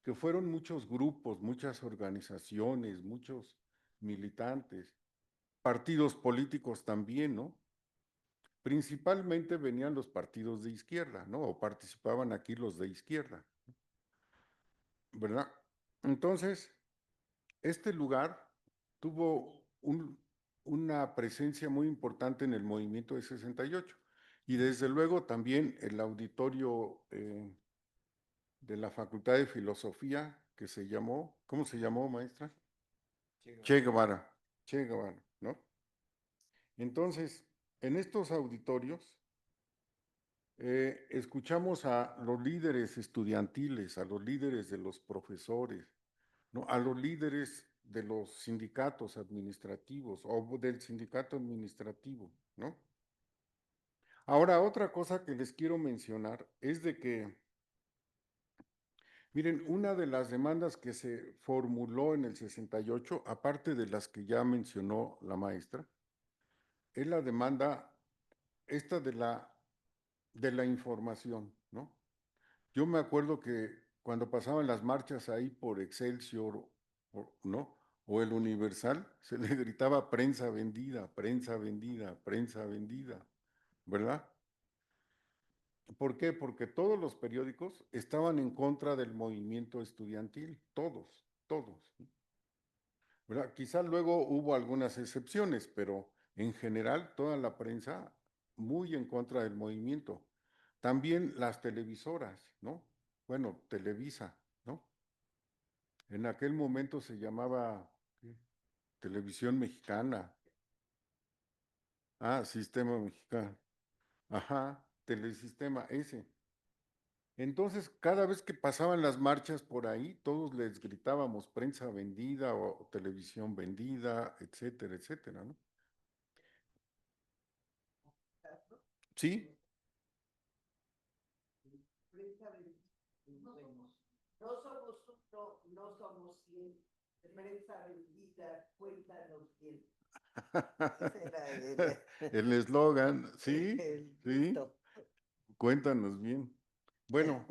que fueron muchos grupos, muchas organizaciones, muchos militantes, partidos políticos también, ¿no? Principalmente venían los partidos de izquierda, ¿no? O participaban aquí los de izquierda, ¿verdad? Entonces, este lugar tuvo una presencia muy importante en el movimiento de 68 y desde luego también el auditorio de la Facultad de Filosofía que se llamó, ¿cómo se llamó, maestra? Che Guevara, Che Guevara, ¿no? Entonces, en estos auditorios escuchamos a los líderes estudiantiles, a los líderes de los profesores, ¿no? A los líderes de los sindicatos administrativos o del sindicato administrativo, ¿no? Ahora, otra cosa que les quiero mencionar es de que, miren, una de las demandas que se formuló en el 68, aparte de las que ya mencionó la maestra, es la demanda esta de la información, ¿no? Yo me acuerdo que cuando pasaban las marchas ahí por Excelsior, ¿no? O el Universal, se le gritaba prensa vendida, prensa vendida, prensa vendida, ¿verdad? ¿Por qué? Porque todos los periódicos estaban en contra del movimiento estudiantil, todos, ¿verdad? Quizá luego hubo algunas excepciones, pero en general toda la prensa muy en contra del movimiento. También las televisoras, ¿no? Bueno, Televisa, ¿no? En aquel momento se llamaba ¿qué? Televisión Mexicana. Ah, Sistema Mexicano. Ajá, Telesistema ese. Entonces, cada vez que pasaban las marchas por ahí, todos les gritábamos prensa vendida o televisión vendida, etcétera, etcétera, ¿no? Sí, No somos uno, no somos 100. Prensa vendida, cuéntanos bien. Ese era el eslogan, sí, el sí, grito. cuéntanos bien. Bueno,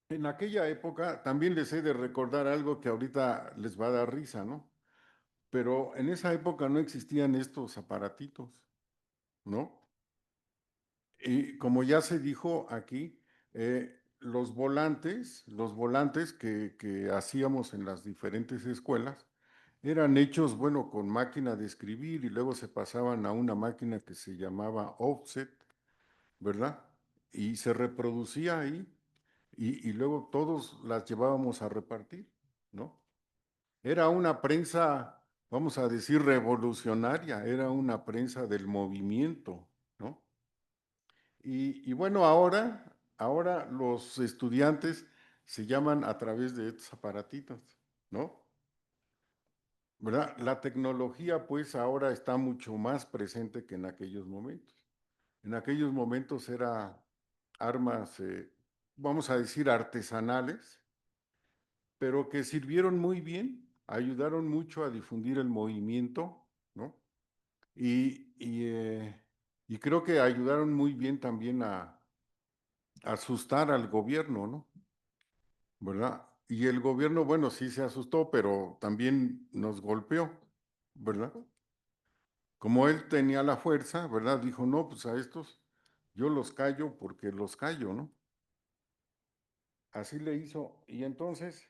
en aquella época también les he de recordar algo que ahorita les va a dar risa, ¿no? Pero en esa época no existían estos aparatitos, ¿no? Y como ya se dijo aquí, los volantes que hacíamos en las diferentes escuelas eran hechos, bueno, con máquina de escribir y luego se pasaban a una máquina que se llamaba offset, ¿verdad? Y se reproducía ahí y luego todos las llevábamos a repartir, ¿no? Era una prensa, vamos a decir, revolucionaria, era una prensa del movimiento, ¿no? Y bueno, ahora los estudiantes se llaman a través de estos aparatitos, ¿no? ¿Verdad? La tecnología pues ahora está mucho más presente que en aquellos momentos. En aquellos momentos era armas, vamos a decir, artesanales, pero que sirvieron muy bien, ayudaron mucho a difundir el movimiento, ¿no? Y creo que ayudaron muy bien también a asustar al gobierno, ¿no? ¿Verdad? Y el gobierno, bueno, sí se asustó, pero también nos golpeó, ¿verdad? Como él tenía la fuerza, ¿verdad? Dijo, no, pues a estos yo los callo porque los callo, ¿no? Así le hizo. Y entonces,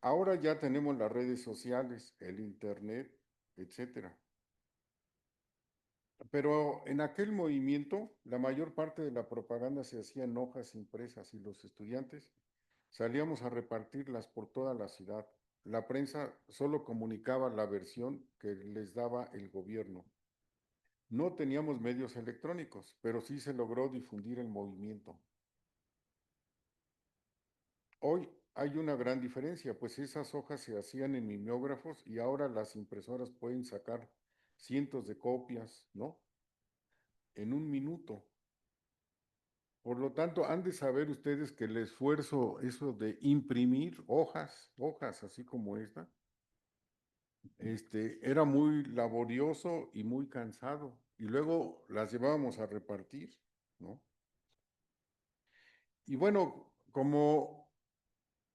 ahora ya tenemos las redes sociales, el internet, etcétera. Pero en aquel movimiento, la mayor parte de la propaganda se hacía en hojas impresas y los estudiantes salíamos a repartirlas por toda la ciudad. La prensa solo comunicaba la versión que les daba el gobierno. No teníamos medios electrónicos, pero sí se logró difundir el movimiento. Hoy hay una gran diferencia, pues esas hojas se hacían en mimeógrafos y ahora las impresoras pueden sacar cientos de copias, ¿no? En un minuto. Por lo tanto, han de saber ustedes que el esfuerzo, eso de imprimir hojas así como esta, era muy laborioso y muy cansado. Y luego las llevábamos a repartir, ¿no? Y bueno, como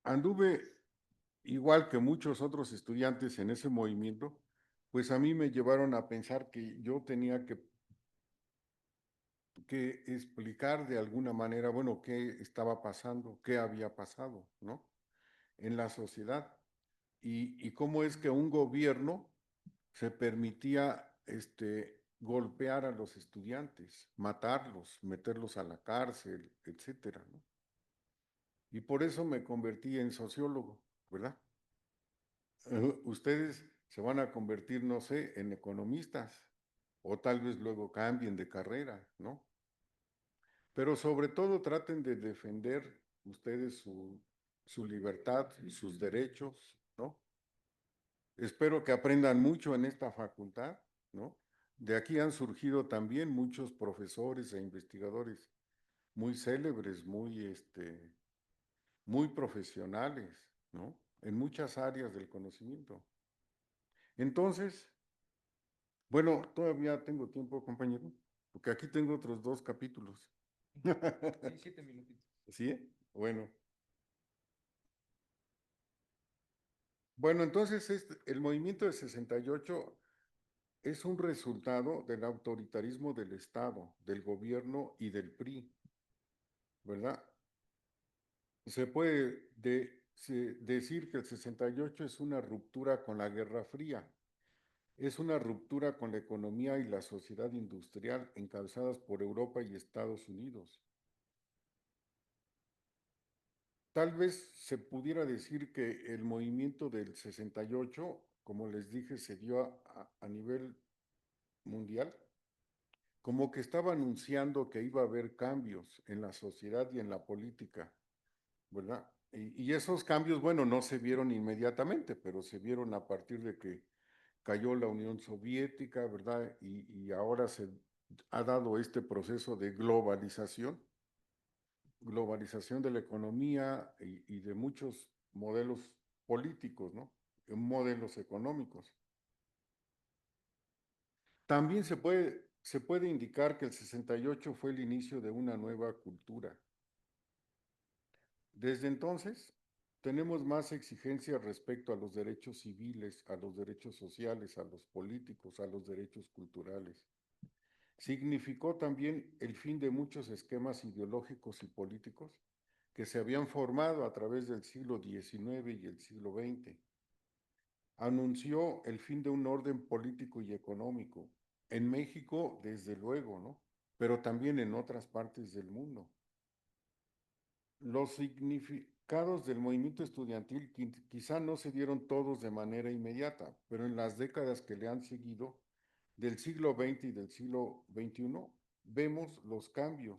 anduve igual que muchos otros estudiantes en ese movimiento, pues a mí me llevaron a pensar que yo tenía que explicar de alguna manera, bueno, qué estaba pasando, qué había pasado, ¿no? En la sociedad y cómo es que un gobierno se permitía golpear a los estudiantes, matarlos, meterlos a la cárcel, etcétera, ¿no? Y por eso me convertí en sociólogo, ¿verdad? Ustedes se van a convertir, no sé, en economistas o tal vez luego cambien de carrera, ¿no? Pero sobre todo traten de defender ustedes su libertad y sus derechos, ¿no? Espero que aprendan mucho en esta facultad, ¿no? De aquí han surgido también muchos profesores e investigadores muy célebres, muy profesionales, ¿no? En muchas áreas del conocimiento. Entonces, bueno, todavía tengo tiempo, compañero, porque aquí tengo otros 2 capítulos. 7 minutitos. ¿Sí? Bueno. Bueno, entonces el movimiento de 68 es un resultado del autoritarismo del Estado, del gobierno y del PRI, ¿verdad? Se puede decir que el 68 es una ruptura con la Guerra Fría, es una ruptura con la economía y la sociedad industrial encabezadas por Europa y Estados Unidos. Tal vez se pudiera decir que el movimiento del 68, como les dije, se dio a nivel mundial, como que estaba anunciando que iba a haber cambios en la sociedad y en la política, ¿verdad? Y esos cambios, bueno, no se vieron inmediatamente, pero se vieron a partir de que cayó la Unión Soviética, ¿verdad? Y ahora se ha dado este proceso de globalización de la economía y de muchos modelos políticos, ¿no? Modelos económicos. También se puede indicar que el 68 fue el inicio de una nueva cultura. Desde entonces, tenemos más exigencias respecto a los derechos civiles, a los derechos sociales, a los políticos, a los derechos culturales. significó también el fin de muchos esquemas ideológicos y políticos que se habían formado a través del siglo XIX y el siglo XX. Anunció el fin de un orden político y económico, en México, desde luego, ¿no? Pero también en otras partes del mundo. Los significados del movimiento estudiantil quizá no se dieron todos de manera inmediata, pero en las décadas que le han seguido, del siglo XX y del siglo XXI, vemos los cambios.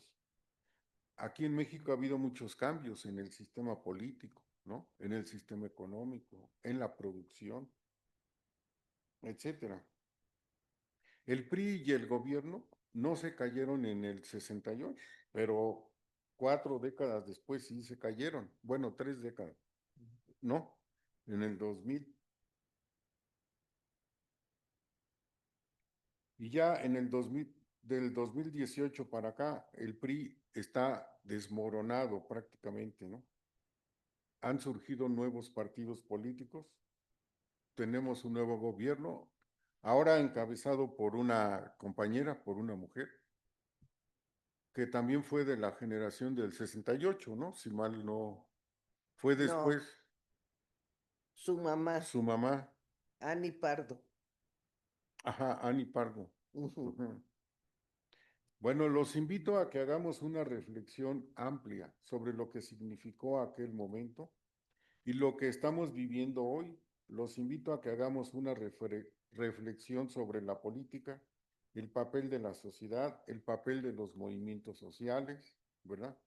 Aquí en México ha habido muchos cambios en el sistema político, ¿no? En el sistema económico, en la producción, etcétera. El PRI y el gobierno no se cayeron en el 68, pero 4 décadas después sí se cayeron. Bueno, 3 décadas, ¿no? En el 2000. Y ya en el 2000, del 2018 para acá, el PRI está desmoronado prácticamente, ¿no? Han surgido nuevos partidos políticos, tenemos un nuevo gobierno, ahora encabezado por una compañera, por una mujer, que también fue de la generación del 68, ¿no? Si mal no, fue No, después su mamá, su mamá, Ani Pardo. ajá, Ani Pardo. Ujú. Ujú. Bueno, los invito a que hagamos una reflexión amplia sobre lo que significó aquel momento y lo que estamos viviendo hoy. Los invito a que hagamos una reflexión sobre la política, el papel de la sociedad, el papel de los movimientos sociales, ¿verdad?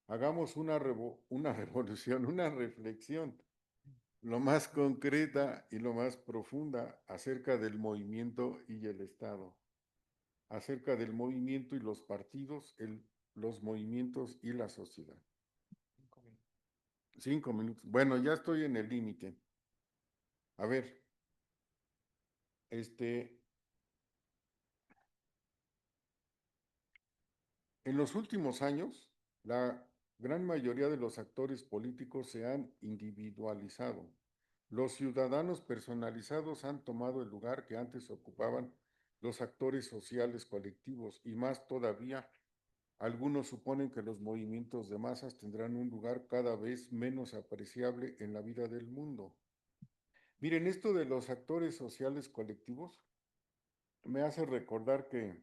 Hagamos una revolución, una reflexión lo más concreta y lo más profunda acerca del movimiento y el Estado, acerca del movimiento y los partidos, los movimientos y la sociedad. 5 minutos. Bueno, ya estoy en el límite. A ver, en los últimos años, la gran mayoría de los actores políticos se han individualizado. Los ciudadanos personalizados han tomado el lugar que antes ocupaban los actores sociales colectivos y más todavía, algunos suponen que los movimientos de masas tendrán un lugar cada vez menos apreciable en la vida del mundo. Miren, esto de los actores sociales colectivos me hace recordar que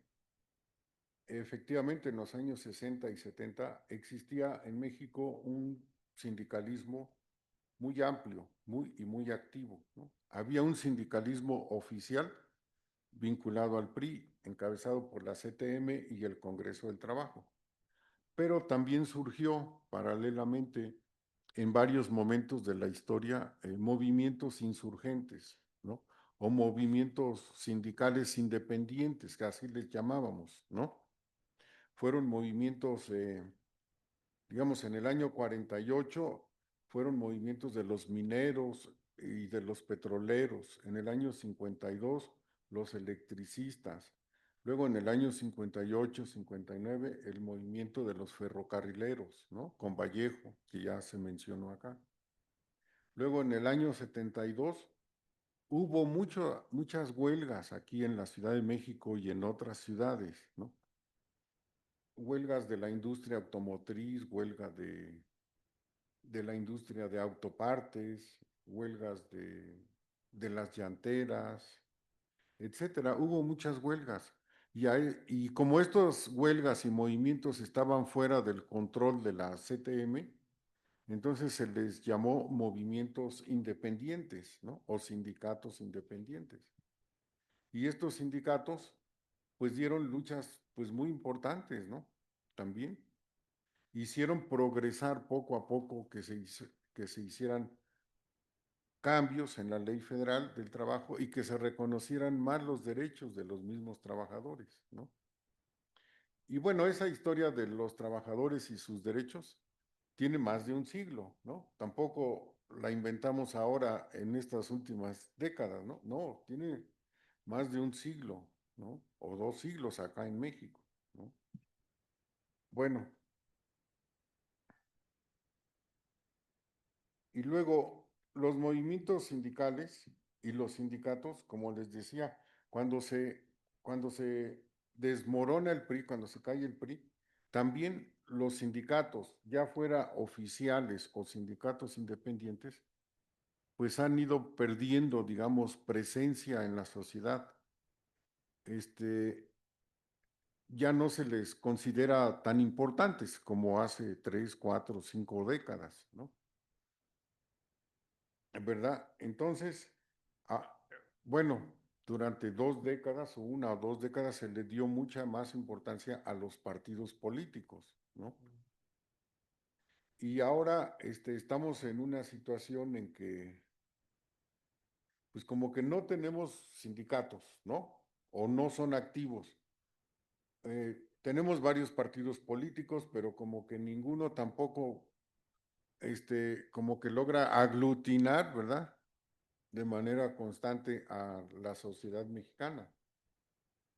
efectivamente en los años 60 y 70 existía en México un sindicalismo muy amplio, muy activo, ¿no? Había un sindicalismo oficial vinculado al PRI, encabezado por la CTM y el Congreso del Trabajo. Pero también surgió paralelamente en varios momentos de la historia movimientos insurgentes, ¿no? O movimientos sindicales independientes, que así les llamábamos, ¿no? Fueron movimientos digamos, en el año 48 fueron movimientos de los mineros y de los petroleros. En el año 52, los electricistas. Luego en el año 58, 59, el movimiento de los ferrocarrileros, ¿no? Con Vallejo, que ya se mencionó acá. Luego en el año 72 hubo muchas huelgas aquí en la Ciudad de México y en otras ciudades, ¿no? Huelgas de la industria automotriz, huelga de la industria de autopartes, huelgas de las llanteras, etcétera. Hubo muchas huelgas. Y como estas huelgas y movimientos estaban fuera del control de la CTM, entonces se les llamó movimientos independientes, ¿no? O sindicatos independientes. Y estos sindicatos, pues dieron luchas, pues muy importantes, ¿no? También hicieron progresar poco a poco que se hicieran cambios en la ley federal del trabajo y que se reconocieran más los derechos de los mismos trabajadores, ¿no? Y bueno, esa historia de los trabajadores y sus derechos tiene más de un siglo, ¿no? Tampoco la inventamos ahora en estas últimas décadas, ¿no? No, tiene más de un siglo, ¿no? O 2 siglos acá en México, ¿no? Bueno, y luego los movimientos sindicales y los sindicatos, como les decía, cuando se desmorona el PRI, cuando se cae el PRI, también los sindicatos, ya fuera oficiales o sindicatos independientes, pues han ido perdiendo, digamos, presencia en la sociedad. Ya no se les considera tan importantes como hace 3, 4, 5 décadas, ¿no? ¿Verdad? Entonces, ah, bueno, durante 2 décadas o 1 o 2 décadas se le dio mucha más importancia a los partidos políticos, ¿no? Y ahora estamos en una situación en que, pues como que no tenemos sindicatos, ¿no? O no son activos. Tenemos varios partidos políticos, pero como que ninguno tampoco, como que logra aglutinar, ¿verdad? De manera constante a la sociedad mexicana.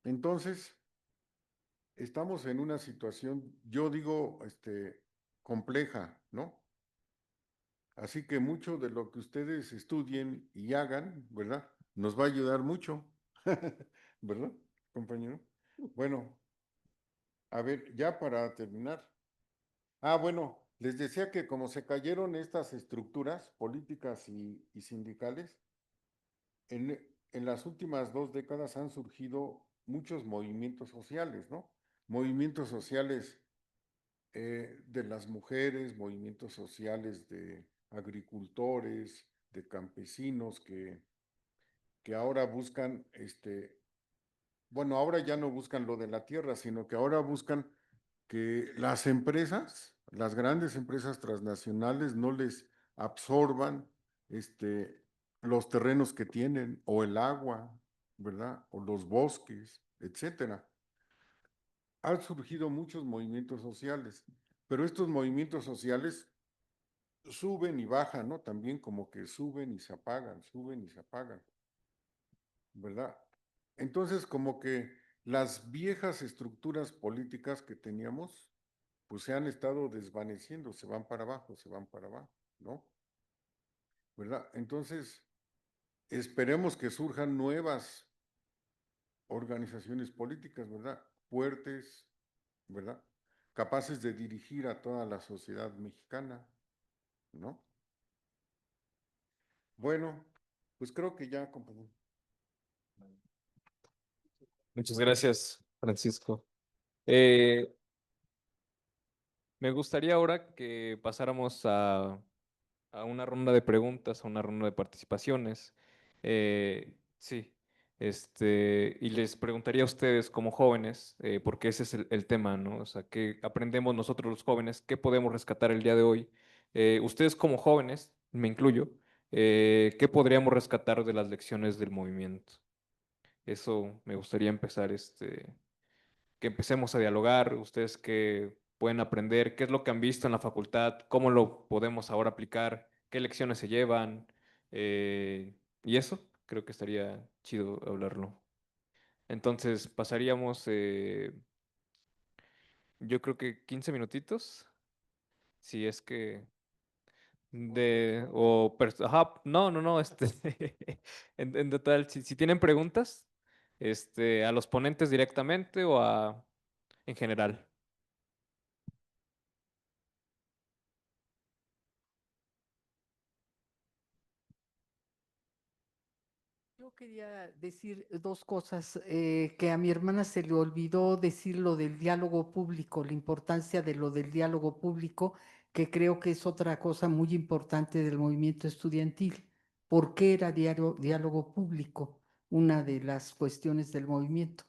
Entonces, estamos en una situación, yo digo, compleja, ¿no? Así que mucho de lo que ustedes estudien y hagan, ¿verdad? Nos va a ayudar mucho, ¿verdad, compañero? Bueno, a ver, ya para terminar. Bueno, les decía que como se cayeron estas estructuras políticas y sindicales, en las últimas 2 décadas han surgido muchos movimientos sociales, ¿no? Movimientos sociales de las mujeres, movimientos sociales de agricultores, de campesinos que ahora buscan, bueno, ahora ya no buscan lo de la tierra, sino que ahora buscan que las empresas, las grandes empresas transnacionales no les absorban los terrenos que tienen, o el agua, ¿verdad? O los bosques, etcétera. Han surgido muchos movimientos sociales, pero estos movimientos sociales suben y bajan, ¿no? También como que suben y se apagan, ¿verdad? Entonces, como que las viejas estructuras políticas que teníamos, pues se han estado desvaneciendo, se van para abajo, ¿no? ¿Verdad? Entonces, esperemos que surjan nuevas organizaciones políticas, ¿verdad? Fuertes, ¿verdad? Capaces de dirigir a toda la sociedad mexicana, ¿no? Bueno, pues creo que ya, compañero. Muchas gracias, Francisco. Eh, Me gustaría ahora que pasáramos a una ronda de preguntas, a una ronda de participaciones. Sí, y les preguntaría a ustedes como jóvenes, porque ese es el tema, ¿no? O sea, ¿qué aprendemos nosotros los jóvenes? ¿Qué podemos rescatar el día de hoy? Ustedes como jóvenes, me incluyo, ¿qué podríamos rescatar de las lecciones del movimiento? Eso me gustaría empezar, que empecemos a dialogar, ustedes que pueden aprender, qué es lo que han visto en la facultad, cómo lo podemos ahora aplicar, qué lecciones se llevan, y eso creo que estaría chido hablarlo. Entonces pasaríamos, yo creo que 15 minutitos, si es que ajá, no, en total, si tienen preguntas, a los ponentes directamente o en general. Yo quería decir 2 cosas, que a mi hermana se le olvidó decir lo del diálogo público, la importancia de lo del diálogo público, que creo que es otra cosa muy importante del movimiento estudiantil. ¿Por qué era diálogo público? Una de las cuestiones del movimiento.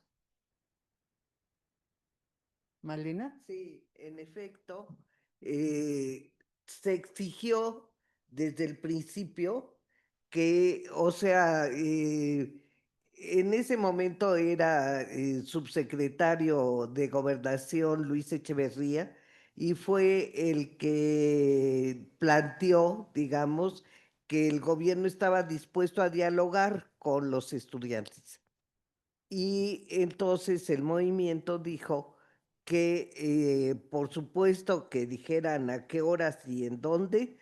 Malena. Sí, en efecto, se exigió desde el principio que, o sea, en ese momento era subsecretario de Gobernación Luis Echeverría y fue el que planteó, digamos, que el gobierno estaba dispuesto a dialogar con los estudiantes. Y entonces el movimiento dijo que por supuesto que dijeran a qué horas y en dónde,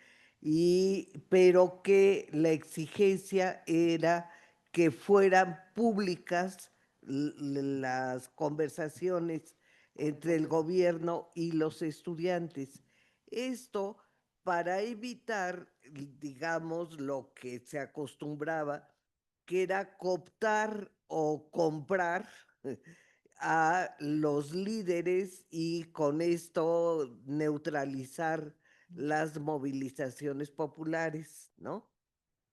pero que la exigencia era que fueran públicas las conversaciones entre el gobierno y los estudiantes. Esto para evitar, digamos, lo que se acostumbraba, que era cooptar o comprar a los líderes y con esto neutralizar las movilizaciones populares, ¿no?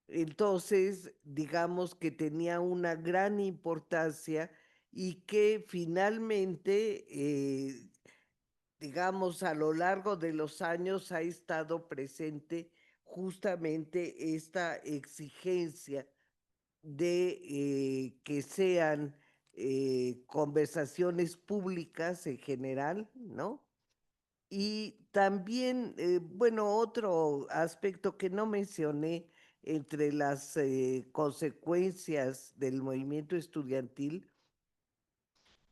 Entonces, digamos que tenía una gran importancia y que finalmente, digamos, a lo largo de los años ha estado presente justamente esta exigencia de que sean conversaciones públicas en general, ¿no? Y también, bueno, otro aspecto que no mencioné entre las consecuencias del movimiento estudiantil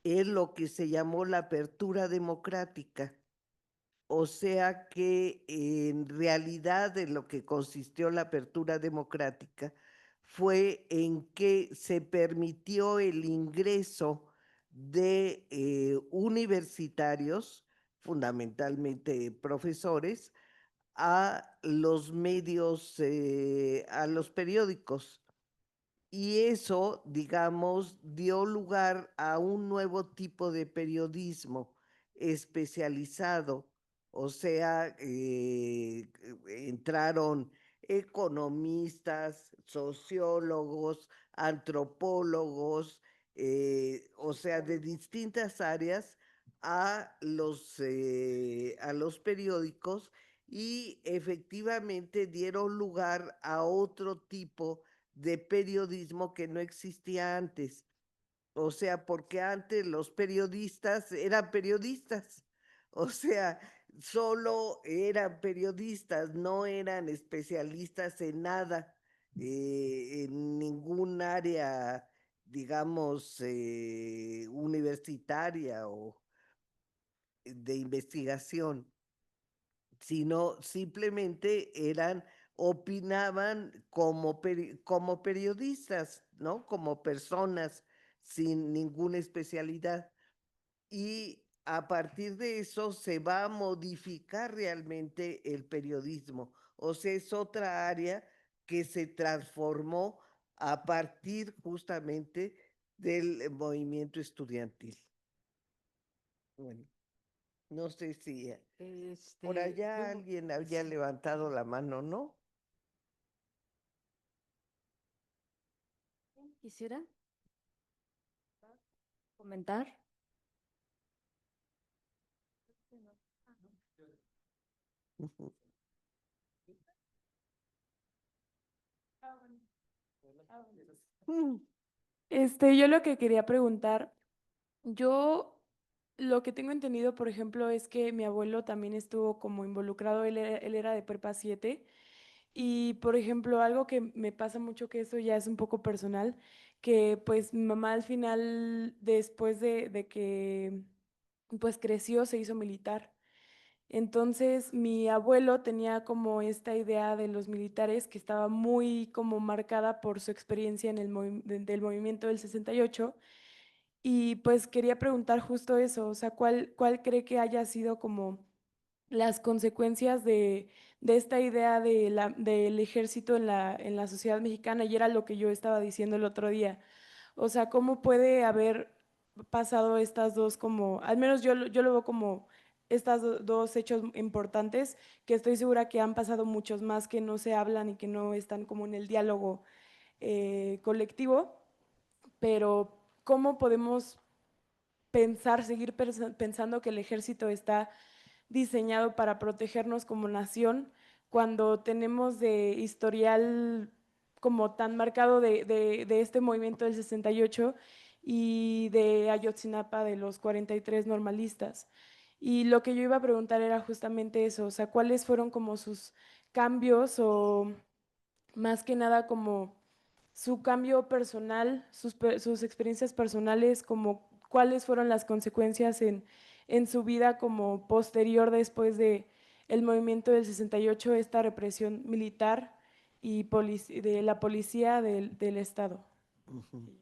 es lo que se llamó la apertura democrática. O sea que en realidad de lo que consistió la apertura democrática fue en que se permitió el ingreso de universitarios, fundamentalmente profesores, a los medios, a los periódicos. Y eso, digamos, dio lugar a un nuevo tipo de periodismo especializado. O sea, entraron economistas, sociólogos, antropólogos, o sea, de distintas áreas a los periódicos y efectivamente dieron lugar a otro tipo de periodismo que no existía antes. O sea, porque antes los periodistas eran periodistas. O sea, solo eran periodistas, no eran especialistas en nada, en ningún área, digamos, universitaria o de investigación, sino simplemente opinaban como periodistas, ¿no? Como personas sin ninguna especialidad. Y a partir de eso se va a modificar realmente el periodismo. O sea, es otra área que se transformó a partir justamente del movimiento estudiantil. Bueno, no sé si por allá Yo alguien había sí. levantado la mano, ¿no? Quisiera comentar. Ujú. Mm, Yo lo que quería preguntar, yo lo que tengo entendido, por ejemplo, es que mi abuelo también estuvo como involucrado, él era de Prepa 7 y, por ejemplo, algo que me pasa mucho, que eso ya es un poco personal, que pues mi mamá al final, después de que pues creció, se hizo militar. Entonces, mi abuelo tenía como esta idea de los militares que estaba muy como marcada por su experiencia en del movimiento del 68. Y pues quería preguntar justo eso, o sea, ¿cuál cree que haya sido como las consecuencias de esta idea del ejército en la sociedad mexicana? Y era lo que yo estaba diciendo el otro día. O sea, ¿cómo puede haber pasado estas dos como, al menos yo lo veo como estas dos hechos importantes, que estoy segura que han pasado muchos más que no se hablan y que no están como en el diálogo colectivo, pero ¿cómo podemos seguir pensando que el ejército está diseñado para protegernos como nación cuando tenemos de historial como tan marcado de este movimiento del 68 y de Ayotzinapa de los 43 normalistas? Y lo que yo iba a preguntar era justamente eso, o sea, ¿cuáles fueron como sus cambios o más que nada como su cambio personal, sus experiencias personales, como cuáles fueron las consecuencias en su vida como posterior después de el movimiento del 68, esta represión militar y de la policía del Estado? ujú.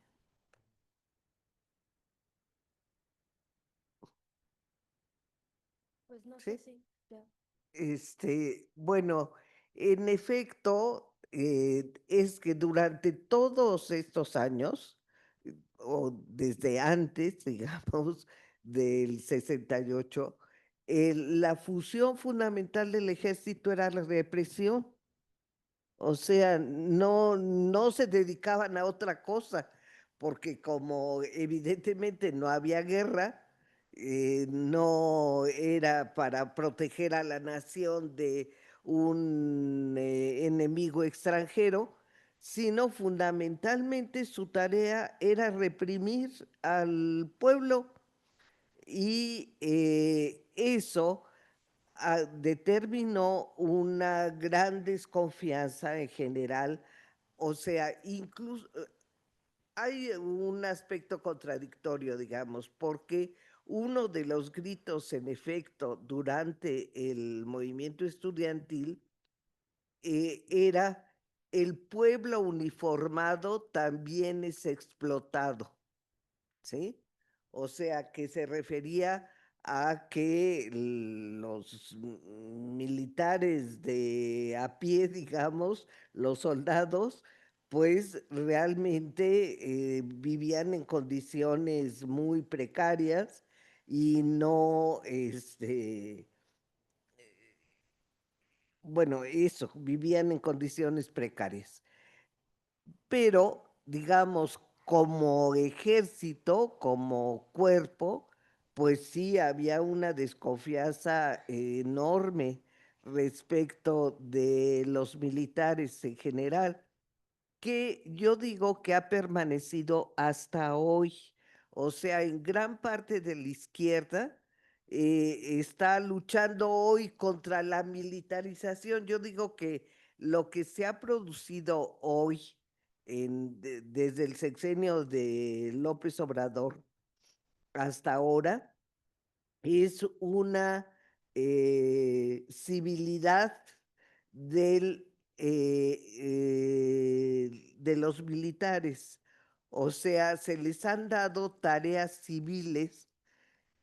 Pues no ¿Sí? sé si. Ya. Bueno, en efecto, es que durante todos estos años, o desde antes, digamos, del 68, la función fundamental del ejército era la represión. O sea, no se dedicaban a otra cosa, porque como evidentemente no había guerra, no era para proteger a la nación de un enemigo extranjero, sino fundamentalmente su tarea era reprimir al pueblo y eso determinó una gran desconfianza en general. O sea, incluso hay un aspecto contradictorio, digamos, porque uno de los gritos, en efecto, durante el movimiento estudiantil era: el pueblo uniformado también es explotado. ¿Sí? O sea, que se refería a que los militares de a pie, digamos, los soldados, pues realmente vivían en condiciones muy precarias y no, bueno, eso, vivían en condiciones precarias. Pero, digamos, como ejército, como cuerpo, pues sí había una desconfianza enorme respecto de los militares en general, que yo digo que ha permanecido hasta hoy. O sea, en gran parte de la izquierda está luchando hoy contra la militarización. Yo digo que lo que se ha producido hoy, desde el sexenio de López Obrador hasta ahora, es una civilidad del, de los militares. O sea, se les han dado tareas civiles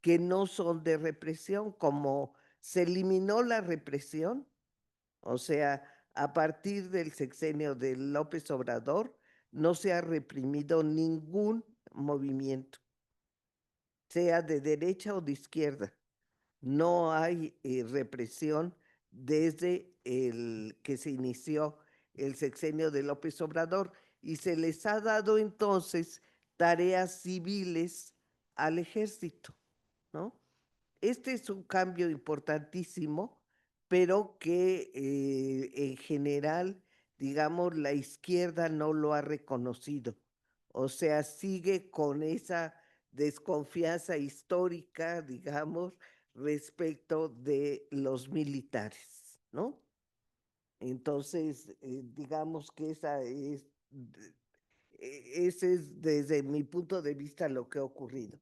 que no son de represión, como se eliminó la represión. O sea, a partir del sexenio de López Obrador, no se ha reprimido ningún movimiento, sea de derecha o de izquierda. No hay represión desde el que se inició el sexenio de López Obrador, y se les ha dado entonces tareas civiles al ejército, ¿no? Este es un cambio importantísimo, pero que en general, digamos, la izquierda no lo ha reconocido. O sea, sigue con esa desconfianza histórica, digamos, respecto de los militares, ¿no? Entonces, digamos que ese es desde mi punto de vista lo que ha ocurrido.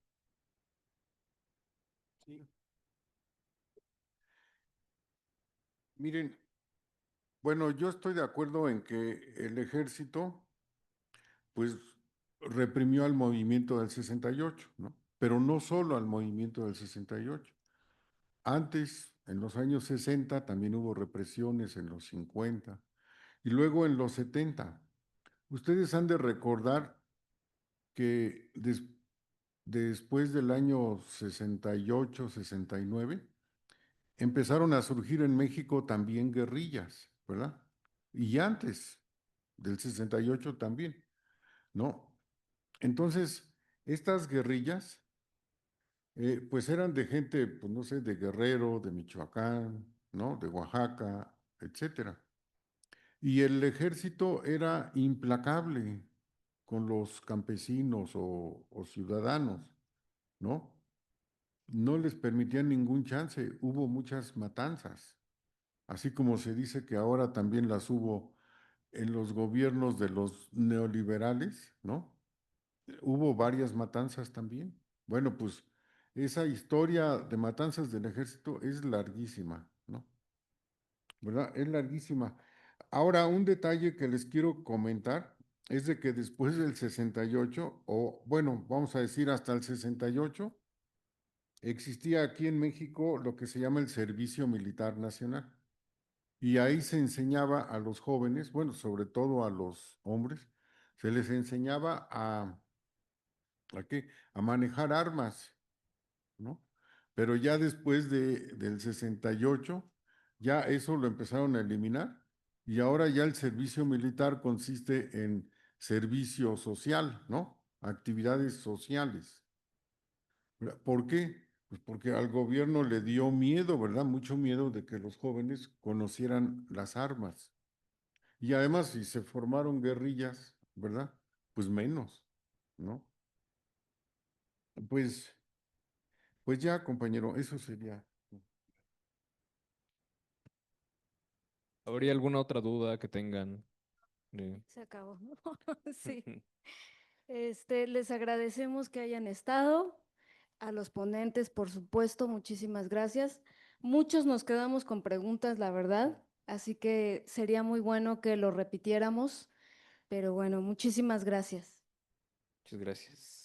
Sí. Miren, bueno, yo estoy de acuerdo en que el ejército, pues, reprimió al movimiento del 68, ¿no? Pero no solo al movimiento del 68. Antes, en los años 60, también hubo represiones en los 50 y luego en los 70. Ustedes han de recordar que después del año 68, 69, empezaron a surgir en México también guerrillas, ¿verdad? Y antes del 68 también, ¿no? Entonces, estas guerrillas, pues eran de gente, pues no sé, de Guerrero, de Michoacán, ¿no? De Oaxaca, etcétera. Y el ejército era implacable con los campesinos o ciudadanos, ¿no? No les permitían ningún chance. Hubo muchas matanzas, así como se dice que ahora también las hubo en los gobiernos de los neoliberales, ¿no? Hubo varias matanzas también. Bueno, pues esa historia de matanzas del ejército es larguísima, ¿no? ¿Verdad? Es larguísima. Ahora, un detalle que les quiero comentar es de que después del 68, o bueno, vamos a decir hasta el 68, existía aquí en México lo que se llama el Servicio Militar Nacional. Y ahí se enseñaba a los jóvenes, bueno, sobre todo a los hombres, se les enseñaba ¿a qué? A manejar armas, ¿no? Pero ya después del 68, ya eso lo empezaron a eliminar y ahora ya el servicio militar consiste en servicio social, ¿no? Actividades sociales. ¿Verdad? ¿Por qué? Pues porque al gobierno le dio miedo, ¿verdad? Mucho miedo de que los jóvenes conocieran las armas. Y además, si se formaron guerrillas, ¿verdad? Pues menos, ¿no? Pues, pues ya, compañero, eso sería. ¿Habría alguna otra duda que tengan? Se acabó. Sí. Les agradecemos que hayan estado. A los ponentes, por supuesto, muchísimas gracias. Muchos nos quedamos con preguntas, la verdad, así que sería muy bueno que lo repitiéramos, pero bueno, muchísimas gracias. Muchas gracias.